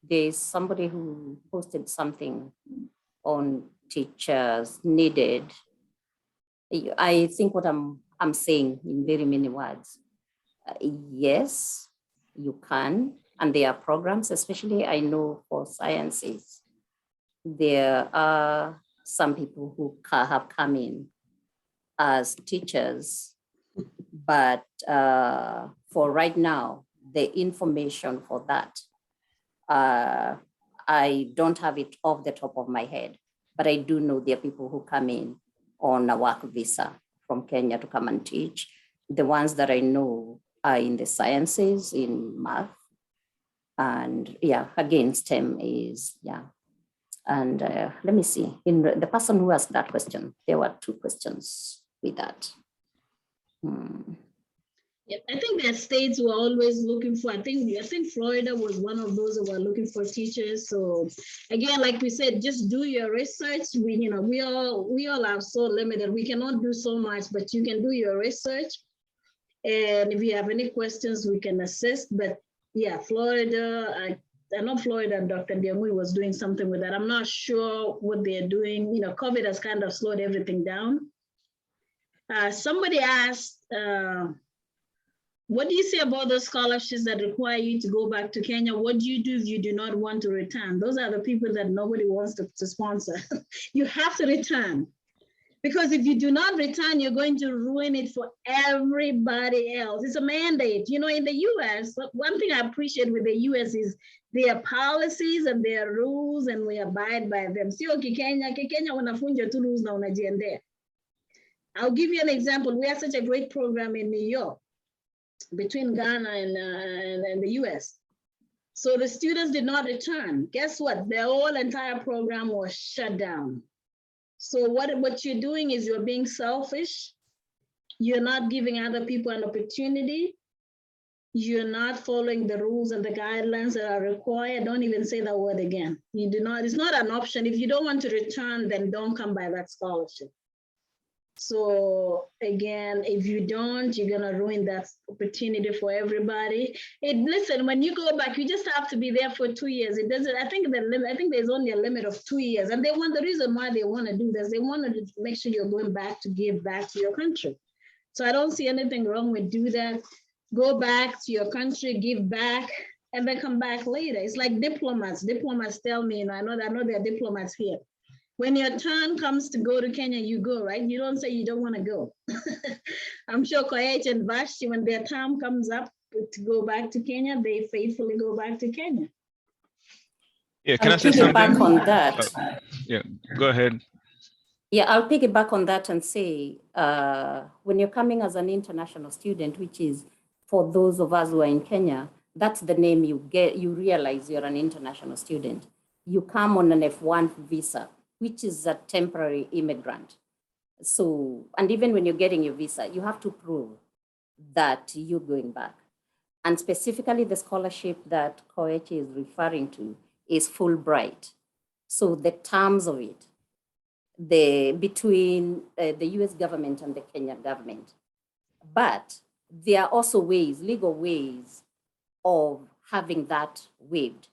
there's somebody who posted something on teachers needed. I think what I'm saying in very many words, yes, you can. And there are programs, especially I know for sciences, there are some people who have come in as teachers, but for right now, the information for that, I don't have it off the top of my head, but I do know there are people who come in on a work visa from Kenya to come and teach. The ones that I know are in the sciences, in math, and yeah, again, STEM is, yeah. And let me see, in the person who asked that question, there were 2 questions with that. Yeah, I think that states were always looking for, I think Florida was one of those that were looking for teachers. So again, like we said, just do your research. We all are so limited. We cannot do so much, but you can do your research. And if you have any questions, we can assist. But yeah, Florida, I know Florida, Dr. Wangui was doing something with that. I'm not sure what they're doing. COVID has kind of slowed everything down. Somebody asked, what do you say about those scholarships that require you to go back to Kenya? What do you do if you do not want to return? Those are the people that nobody wants to sponsor. You have to return. Because if you do not return, you're going to ruin it for everybody else. It's a mandate. In the US, one thing I appreciate with the US is their policies and their rules, and we abide by them. Sio Kenya wanafunja tu rules na unajiendea. I'll give you an example. We have such a great program in New York between Ghana and the US. So the students did not return. Guess what? The whole entire program was shut down. So what you're doing is you're being selfish. You're not giving other people an opportunity. You're not following the rules and the guidelines that are required. Don't even say that word again. You do not, it's not an option. If you don't want to return, then don't come by that scholarship. So again, if you don't, you're gonna ruin that opportunity for everybody. Listen, when you go back, you just have to be there for 2 years. It doesn't. I think there's only a limit of 2 years, and the reason why they want to do this, they want to make sure you're going back to give back to your country. So I don't see anything wrong with do that. Go back to your country, give back, and then come back later. It's like diplomats. Diplomats tell me, I know there are diplomats here. When your turn comes to go to Kenya, you go, right? You don't say you don't want to go. I'm sure Koech and Vashti, when their time comes up to go back to Kenya, they faithfully go back to Kenya. Yeah, can I say something? Back on that. Yeah, go ahead. Yeah, I'll piggyback on that and say, when you're coming as an international student, which is for those of us who are in Kenya, that's the name you get, you realize you're an international student. You come on an F1 visa, which is a temporary immigrant. So, and even when you're getting your visa, you have to prove that you're going back. And specifically the scholarship that Koech is referring to is Fulbright. So the terms of it, between the US government and the Kenyan government. But there are also ways, legal ways of having that waived,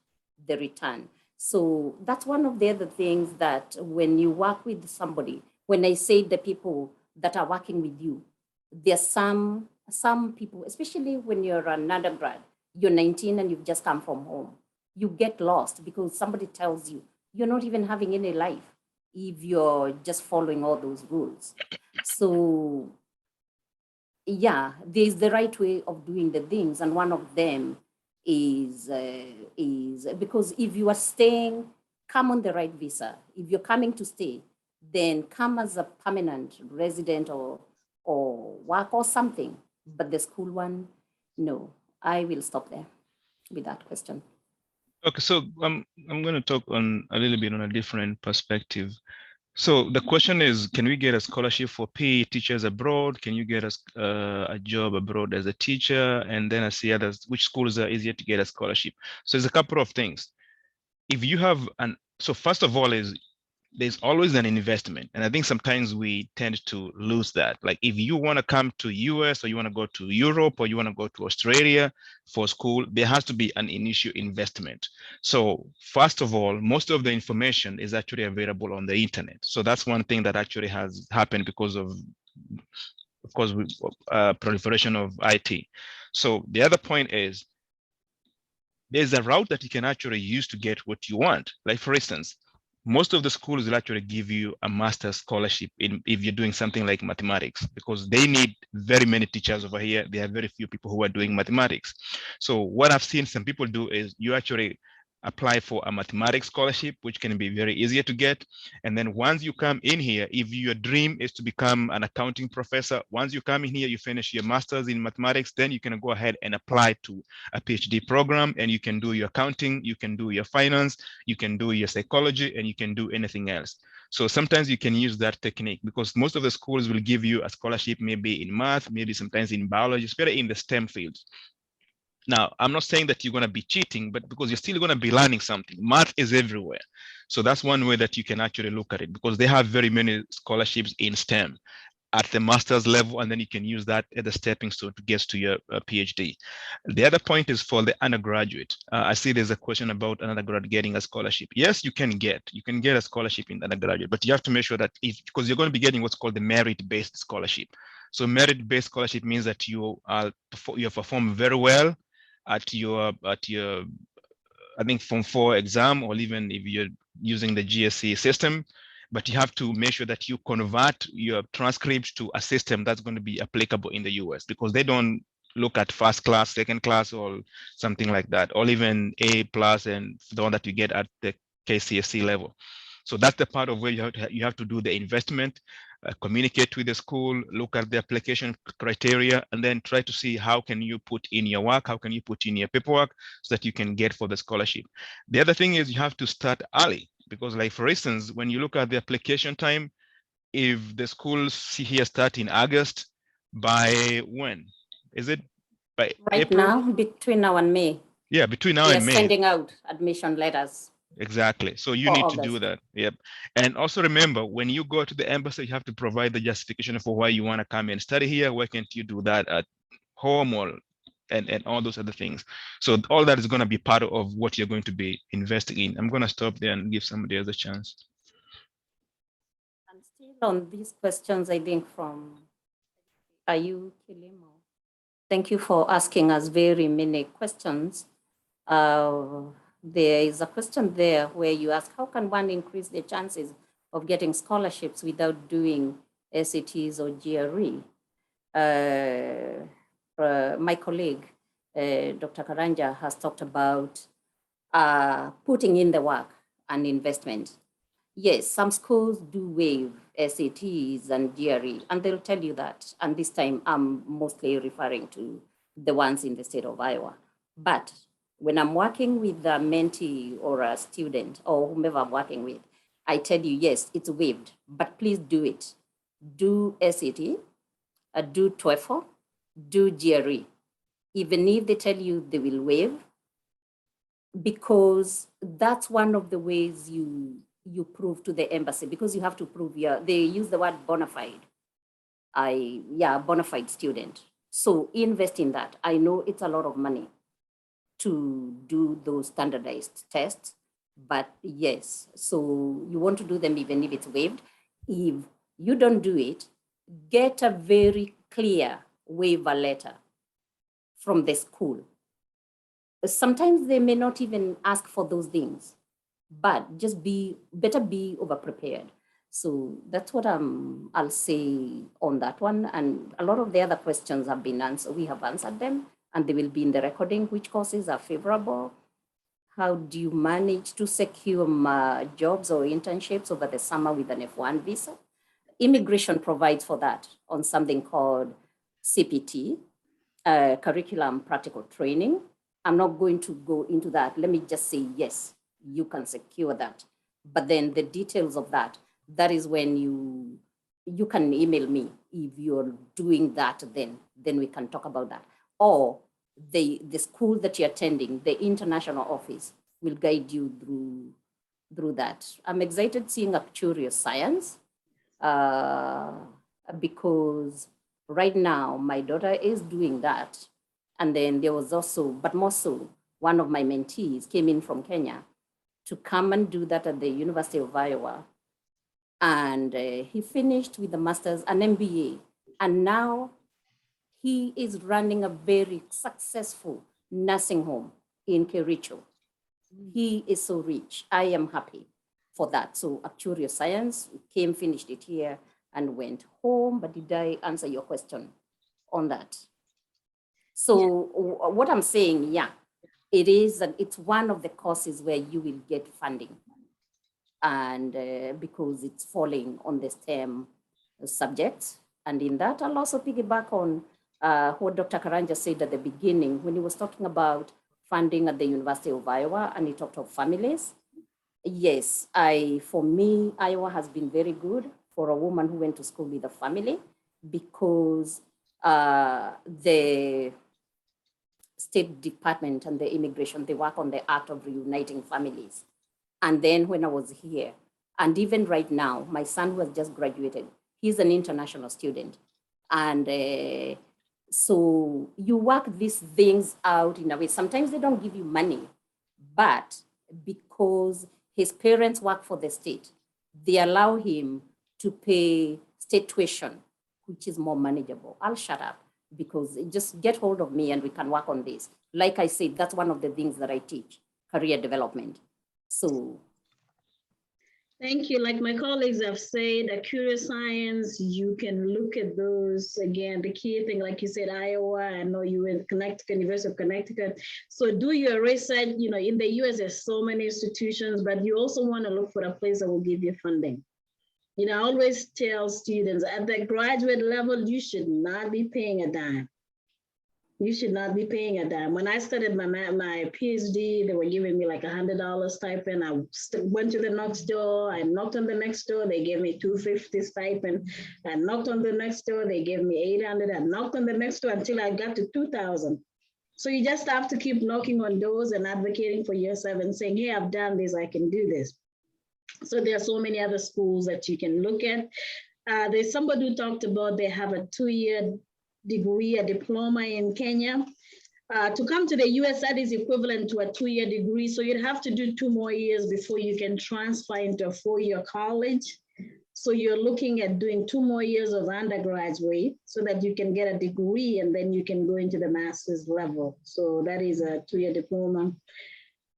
the return. So that's one of the other things that when you work with somebody, when I say the people that are working with you, there's some people, especially when you're an undergrad, you're 19 and you've just come from home, you get lost because somebody tells you, you're not even having any life if you're just following all those rules. So yeah, there's the right way of doing the things. And one of them is because if you are staying, come on the right visa. If you're coming to stay, then come as a permanent resident or work or something. But the school one, no. I will stop there with that question. Okay, so I'm going to talk on a little bit on a different perspective. So the question is, can we get a scholarship for PE teachers abroad? Can you get us a job abroad as a teacher? And then I see others, which schools are easier to get a scholarship? So there's a couple of things. If you have so first of all there's always an investment. And I think sometimes we tend to lose that. Like if you want to come to US or you want to go to Europe or you want to go to Australia for school, there has to be an initial investment. So first of all, most of the information is actually available on the internet. So that's one thing that actually has happened because of course, proliferation of IT. So the other point is there's a route that you can actually use to get what you want. Like for instance, most of the schools will actually give you a master's scholarship if you're doing something like mathematics, because they need very many teachers over here. There are very few people who are doing mathematics. So what I've seen some people do is you actually apply for a mathematics scholarship, which can be very easier to get. And then once you come in here, if your dream is to become an accounting professor, once you come in here, you finish your master's in mathematics, then you can go ahead and apply to a PhD program, and you can do your accounting, you can do your finance, you can do your psychology, and you can do anything else. So sometimes you can use that technique, because most of the schools will give you a scholarship, maybe in math, maybe sometimes in biology, especially in the STEM fields. Now, I'm not saying that you're going to be cheating, but because you're still going to be learning something. Math is everywhere. So that's one way that you can actually look at it, because they have very many scholarships in STEM at the master's level, and then you can use that as a stepping stone to get to your PhD. The other point is for the undergraduate. I see there's a question about an undergraduate getting a scholarship. Yes, you can get a scholarship in undergraduate, but you have to make sure that because you're going to be getting what's called the merit-based scholarship. So merit-based scholarship means that you have performed very well at your I think Form 4 exam, or even if you're using the GSE system, but you have to make sure that you convert your transcripts to a system that's going to be applicable in the US, because they don't look at first class, second class, or something like that, or even A+ and the one that you get at the KCSE level. So that's the part of where you have to do the investment, communicate with the school, look at the application criteria, and then try to see how can you put in your work, how can you put in your paperwork so that you can get for the scholarship. The other thing is you have to start early, because like, for instance, when you look at the application time, if the schools here start in August, by when? Is it by Right April? now, between now and May. Yeah, between now We and are May. sending out admission letters. Exactly. So you need to do that. Yep. And also remember, when you go to the embassy, you have to provide the justification for why you want to come and study here. Why can't you do that at home, or and all those other things? So all that is going to be part of what you're going to be investing in. I'm going to stop there and give somebody else a chance. And still on these questions, I think from Ayieko. Thank you for asking us very many questions. There is a question there where you ask, how can one increase the chances of getting scholarships without doing SATs or GRE? My colleague, Dr. Karanja, has talked about putting in the work and investment. Yes, some schools do waive SATs and GRE, and they'll tell you that. And this time I'm mostly referring to the ones in the state of Iowa. But when I'm working with a mentee or a student or whomever I'm working with, I tell you, yes, it's waived, but please do it. Do SAT, do TOEFL, do GRE. Even if they tell you they will waive, because that's one of the ways you prove to the embassy, because you have to prove they use the word bona fide. Bona fide student. So invest in that. I know it's a lot of money to do those standardized tests, but yes, so you want to do them even if it's waived. If you don't do it, get a very clear waiver letter from the school. Sometimes they may not even ask for those things, but just better be over-prepared. So that's what I'll say on that one. And a lot of the other questions have been answered. We have answered them, and they will be in the recording. Which courses are favorable? How do you manage to secure jobs or internships over the summer with an F1 visa? Immigration provides for that on something called CPT, Curriculum Practical Training. I'm not going to go into that. Let me just say, yes, you can secure that. But then the details of that is when you can email me if you're doing that, then we can talk about that. Or the school that you're attending, the international office, will guide you through that. I'm excited seeing actuarial science because right now my daughter is doing that. And then there was also, but more so, one of my mentees came in from Kenya to come and do that at the University of Iowa. And he finished with a master's, an MBA. And now he is running a very successful nursing home in Kericho. He is so rich. I am happy for that. So actuarial science, came, finished it here and went home. But did I answer your question on that? So what I'm saying, it's one of the courses where you will get funding, and because it's falling on the STEM subjects. And in that, I'll also piggyback on what Dr. Karanja said at the beginning when he was talking about funding at the University of Iowa, and he talked of families. Yes, for me, Iowa has been very good for a woman who went to school with a family, because the State Department and the immigration, they work on the act of reuniting families. And then when I was here, and even right now, my son who has just graduated, he's an international student. And so you work these things out in a way. Sometimes they don't give you money, but because his parents work for the state, they allow him to pay state tuition, which is more manageable. I'll shut up, because just get hold of me and we can work on this. Like I said, that's one of the things that I teach, career development. So. Thank you. Like my colleagues have said, a curious science, you can look at those. Again, the key thing, like you said, Iowa, I know you in Connecticut, University of Connecticut. So do your research. You know, in the US, there's so many institutions, but you also want to look for a place that will give you funding. You know, I always tell students at the graduate level, you should not be paying a dime. You should not be paying a dime. When I started my PhD, they were giving me like $100 stipend. I went to the next door. I knocked on the next door. They gave me $250 stipend. I knocked on the next door. They gave me $800. I knocked on the next door until I got to $2,000. So you just have to keep knocking on doors and advocating for yourself and saying, hey, I've done this, I can do this. So there are so many other schools that you can look at. There's somebody who talked about they have a 2-year degree, a diploma in Kenya. To come to the US, that is equivalent to a 2-year degree. So you'd have to do 2 more years before you can transfer into a 4-year college. So you're looking at doing 2 more years of undergraduate so that you can get a degree and then you can go into the master's level. So that is a 2-year diploma.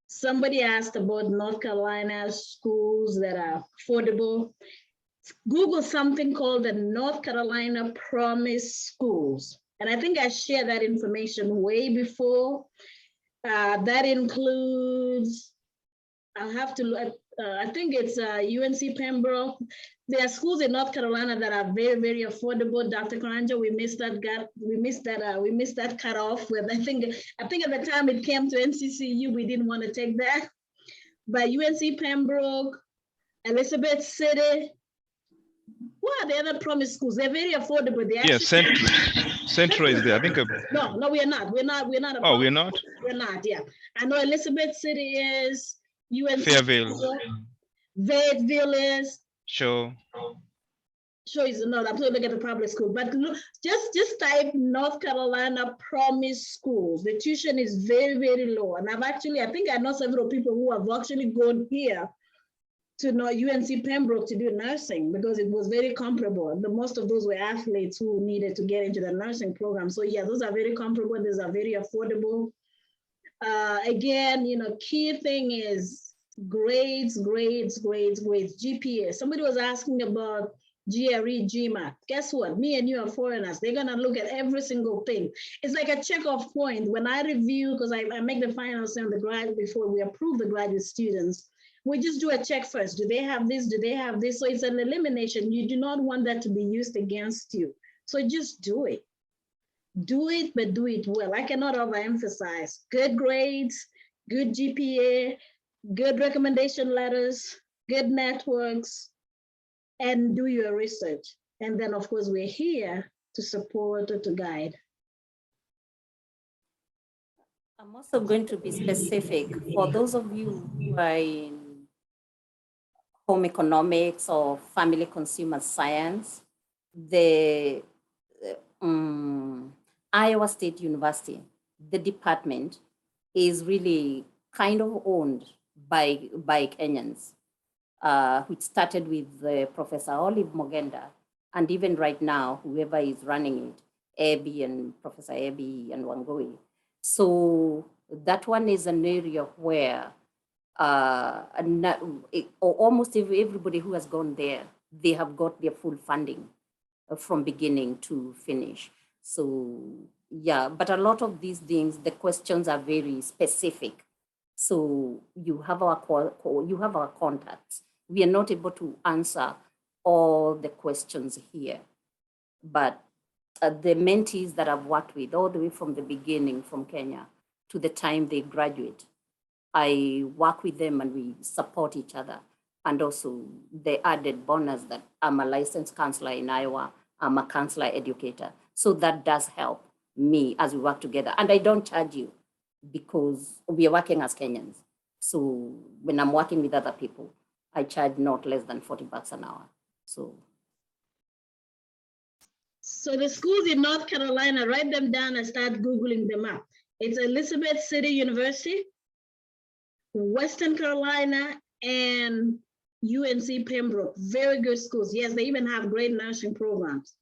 Somebody asked about North Carolina schools that are affordable. Google something called the North Carolina Promise Schools. And I think I shared that information way before. That includes, I'll have to look, I think it's UNC Pembroke. There are schools in North Carolina that are very, very affordable. Dr. Karanja, we missed that cutoff with, I think at the time it came to NCCU, we didn't want to take that. But UNC Pembroke, Elizabeth City, what are the other Promise schools? They're very affordable. Yeah, Central is there. I think. No, we are not. We're not. Oh, we're not? We're not, yeah. I know Elizabeth City is, UNC. Fayetteville. Fayetteville is. Sure. Sure is not. I'm looking at the public school. But look, just type North Carolina Promise Schools. The tuition is very, very low. And I think I know several people who have actually gone here to know UNC Pembroke to do nursing because it was very comparable. Most of those were athletes who needed to get into the nursing program. So yeah, those are very comparable. Those are very affordable. Again, key thing is grades, GPA. Somebody was asking about GRE, Gmat. Guess what? Me and you are foreigners. They're gonna look at every single thing. It's like a check-off point. When I review, because I make the finals and the grad before we approve the graduate students, we just do a check first. Do they have this? Do they have this? So it's an elimination. You do not want that to be used against you. So just do it. Do it, but do it well. I cannot overemphasize. Good grades, good GPA, good recommendation letters, good networks, and do your research. And then, of course, we're here to support or to guide. I'm also going to be specific. For those of you who are in home economics or family consumer science, the Iowa State University, the department is really kind of owned by Kenyans, which started with Professor Olive Mogenda. And even right now, whoever is running it, Professor Ebi and Wangui. So that one is an area where almost everybody who has gone there, they have got their full funding from beginning to finish. So Yeah, but a lot of these things, the questions are very specific. So you have our contacts. We are not able to answer all the questions here, but the mentees that I've worked with all the way from the beginning, from Kenya to the time they graduate, I work with them and we support each other. And also the added bonus that I'm a licensed counselor in Iowa, I'm a counselor educator. So that does help me as we work together. And I don't charge you because we are working as Kenyans. So when I'm working with other people, I charge not less than $40 an hour. So the schools in North Carolina, write them down and start Googling them up. It's Elizabeth City University, Western Carolina, and UNC Pembroke. Very good schools. Yes, they even have great nursing programs.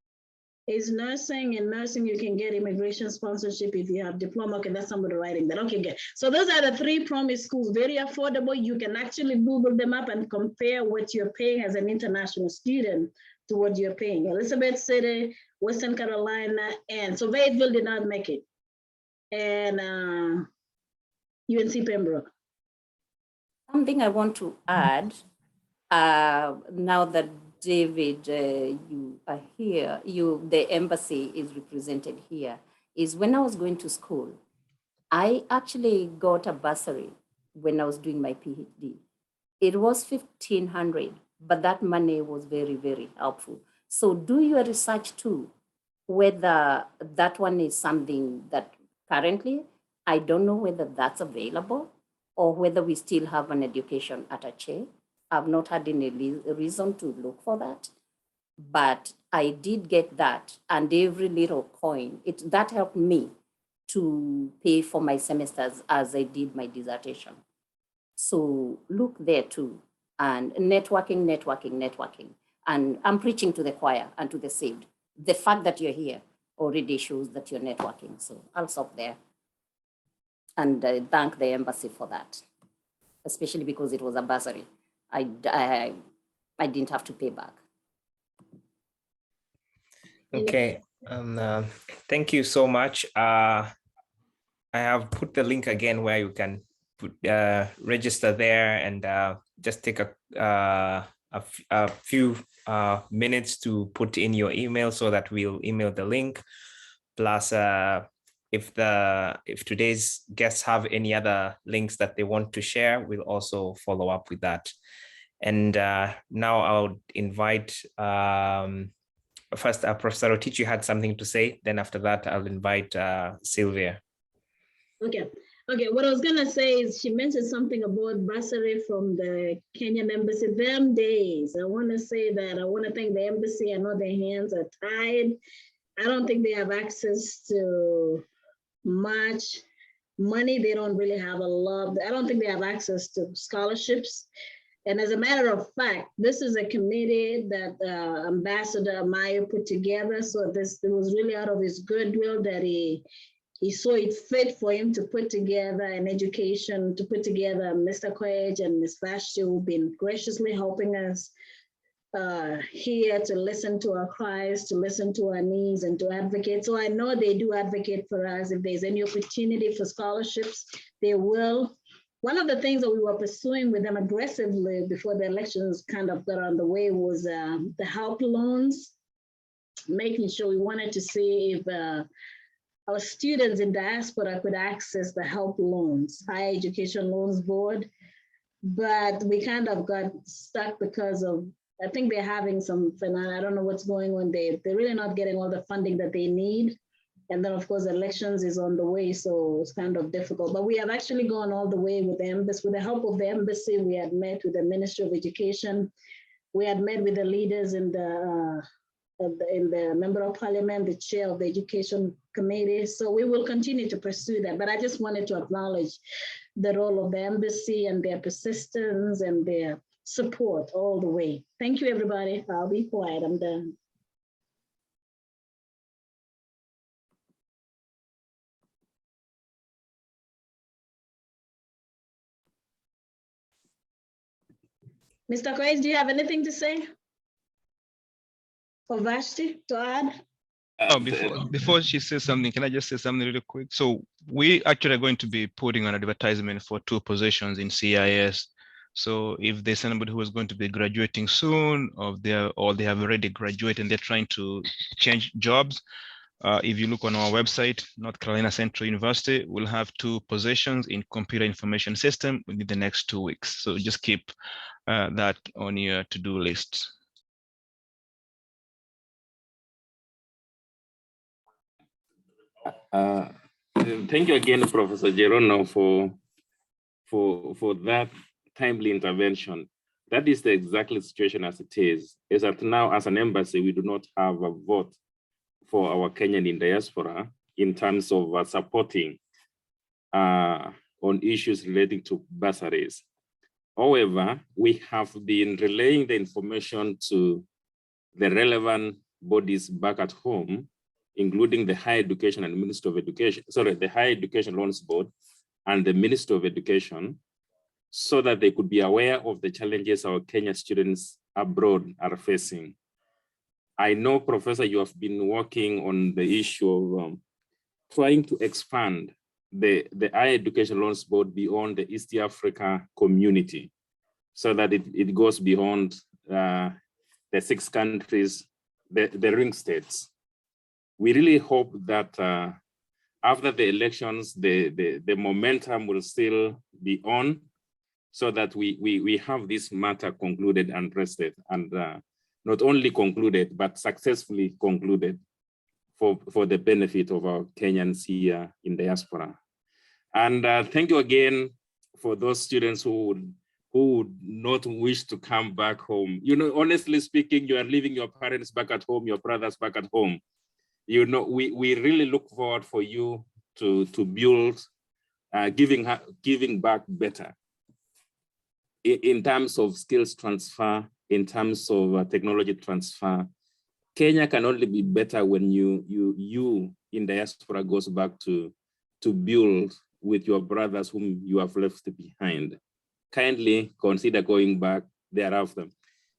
It's nursing, and nursing, you can get immigration sponsorship if you have diploma. Okay, that's somebody writing that. Okay, good. So those are the 3 promise schools, very affordable. You can actually Google them up and compare what you're paying as an international student to what you're paying. Elizabeth City, Western Carolina, and so Fayetteville did not make it. And UNC Pembroke. something I want to add, now that David, you are here, the embassy is represented here, is when I was going to school, I actually got a bursary when I was doing my PhD. It was $1,500, but that money was very, very helpful. So do your research too, whether that one is something that currently, I don't know whether that's available or whether we still have an education attaché. I've not had any reason to look for that, but I did get that, and every little coin, that helped me to pay for my semesters as I did my dissertation. So look there too, and networking. And I'm preaching to the choir and to the saved. The fact that you're here already shows that you're networking. So I'll stop there. And thank the embassy for that, especially because it was a bursary. I didn't have to pay back. Okay, thank you so much. I have put the link again where you can register there and just take a few minutes to put in your email so that we'll email the link. Plus, if today's guests have any other links that they want to share, we'll also follow up with that. And now I'll invite first Professor Rotich, you had something to say. Then after that, I'll invite Sylvia. Okay. What I was gonna say is she mentioned something about bursary from the Kenyan embassy. Them days, I want to say that I want to thank the embassy. I know their hands are tied. I don't think they have access to much money. They don't really have a lot. I don't think they have access to scholarships. And as a matter of fact, this is a committee that Ambassador Amayo put together. So it was really out of his goodwill that he saw it fit for him to put together an education, to put together Mr. Koech and Ms. Vashti, who've been graciously helping us here to listen to our cries, to listen to our needs, and to advocate. So I know they do advocate for us. If there's any opportunity for scholarships, they will. One of the things that we were pursuing with them aggressively before the elections kind of got on the way was the help loans, making sure we wanted to see if our students in diaspora could access the help loans, Higher Education Loans Board. But we kind of got stuck because of, I think they're having some, I don't know what's going on. They're really not getting all the funding that they need. And then of course, elections is on the way, so it's kind of difficult. But we have actually gone all the way with the embassy. With the help of the embassy, we had met with the Ministry of Education. We had met with the leaders in the Member of Parliament, the chair of the Education Committee. So we will continue to pursue that. But I just wanted to acknowledge the role of the embassy and their persistence and their support all the way. Thank you, everybody. I'll be quiet. I'm done. Mr. Koech, do you have anything to say? Or Vashti, to add? Before she says something, can I just say something really quick? So we actually are going to be putting an advertisement for 2 positions in CIS. So if there's anybody who is going to be graduating soon, or they have already graduated and they're trying to change jobs, if you look on our website, North Carolina Central University will have 2 positions in computer information system within the next 2 weeks. So just keep that on your to-do list. Thank you again, Professor Jerono, for that timely intervention. That is the exact situation as it is that now as an embassy, we do not have a vote for our Kenyan in diaspora in terms of supporting on issues relating to bursaries. However, we have been relaying the information to the relevant bodies back at home, including the Higher Education and Ministry of Education, the Higher Education Loans Board and the Ministry of Education, so that they could be aware of the challenges our Kenya students abroad are facing. I know, Professor, you have been working on the issue of trying to expand the Higher Education Loans Board beyond the East Africa community, so that it goes beyond the 6 countries, the ring states. We really hope that after the elections, the momentum will still be on, so that we have this matter concluded and rested, and not only concluded, but successfully concluded for the benefit of our Kenyans here in diaspora. And thank you again for those students who would not wish to come back home. You know, honestly speaking, you are leaving your parents back at home, your brothers back at home. You know, we really look forward for you to build, giving back better in terms of skills transfer, in terms of technology transfer. Kenya can only be better when you in diaspora goes back to build with your brothers whom you have left behind. Kindly consider going back thereafter.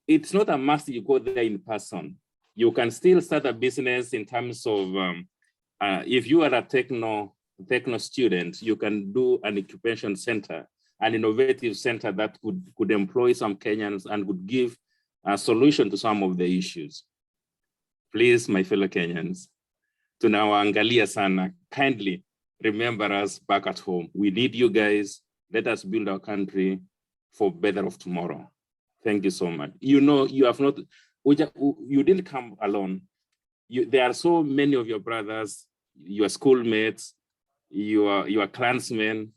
It's not a must you go there in person. You can still start a business in terms of, if you are a techno student, you can do an incubation center, an innovative center that could employ some Kenyans and would give a solution to some of the issues. Please, my fellow Kenyans, tunawaangalia sana, kindly remember us back at home. We need you guys. Let us build our country for better of tomorrow. Thank you so much. You know, you have not, you didn't come alone. There are so many of your brothers, your schoolmates, your clansmen.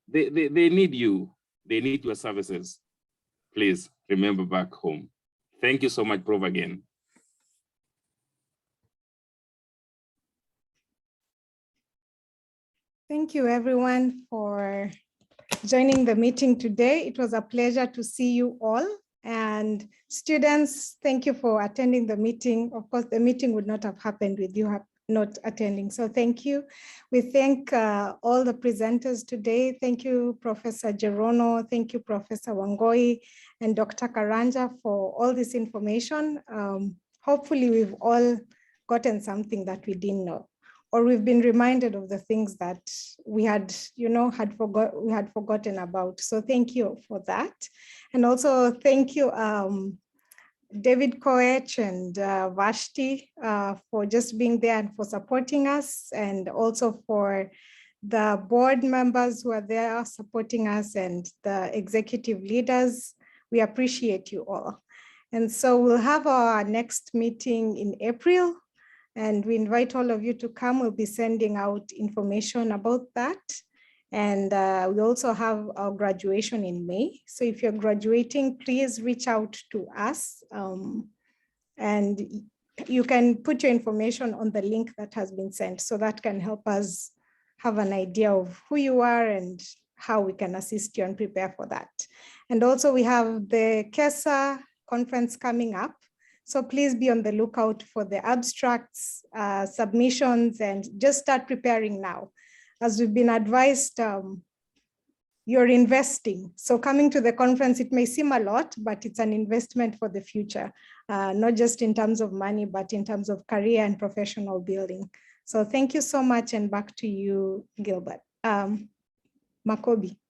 They need you. They need your services. Please remember back home. Thank you so much, Prof, again. Thank you, everyone, for joining the meeting today. It was a pleasure to see you all. And students, thank you for attending the meeting. Of course, the meeting would not have happened with you not attending. So thank you. We thank all the presenters today. Thank you, Professor Jerono. Thank you, Professor Wangui and Dr. Karanja for all this information. Hopefully we've all gotten something that we didn't know, or we've been reminded of the things that we had, forgotten about. So thank you for that. And also thank you, David Koech and Vashti for just being there and for supporting us, and also for the board members who are there supporting us and the executive leaders. We appreciate you all. And so we'll have our next meeting in April, and we invite all of you to come. We'll be sending out information about that. And we also have our graduation in May. So if you're graduating, please reach out to us. And you can put your information on the link that has been sent. So that can help us have an idea of who you are and how we can assist you and prepare for that. And also we have the KESA conference coming up. So please be on the lookout for the abstracts, submissions, and just start preparing now. As we've been advised, you're investing. So coming to the conference, it may seem a lot, but it's an investment for the future, not just in terms of money, but in terms of career and professional building. So thank you so much, and back to you, Gilbert. Makobi.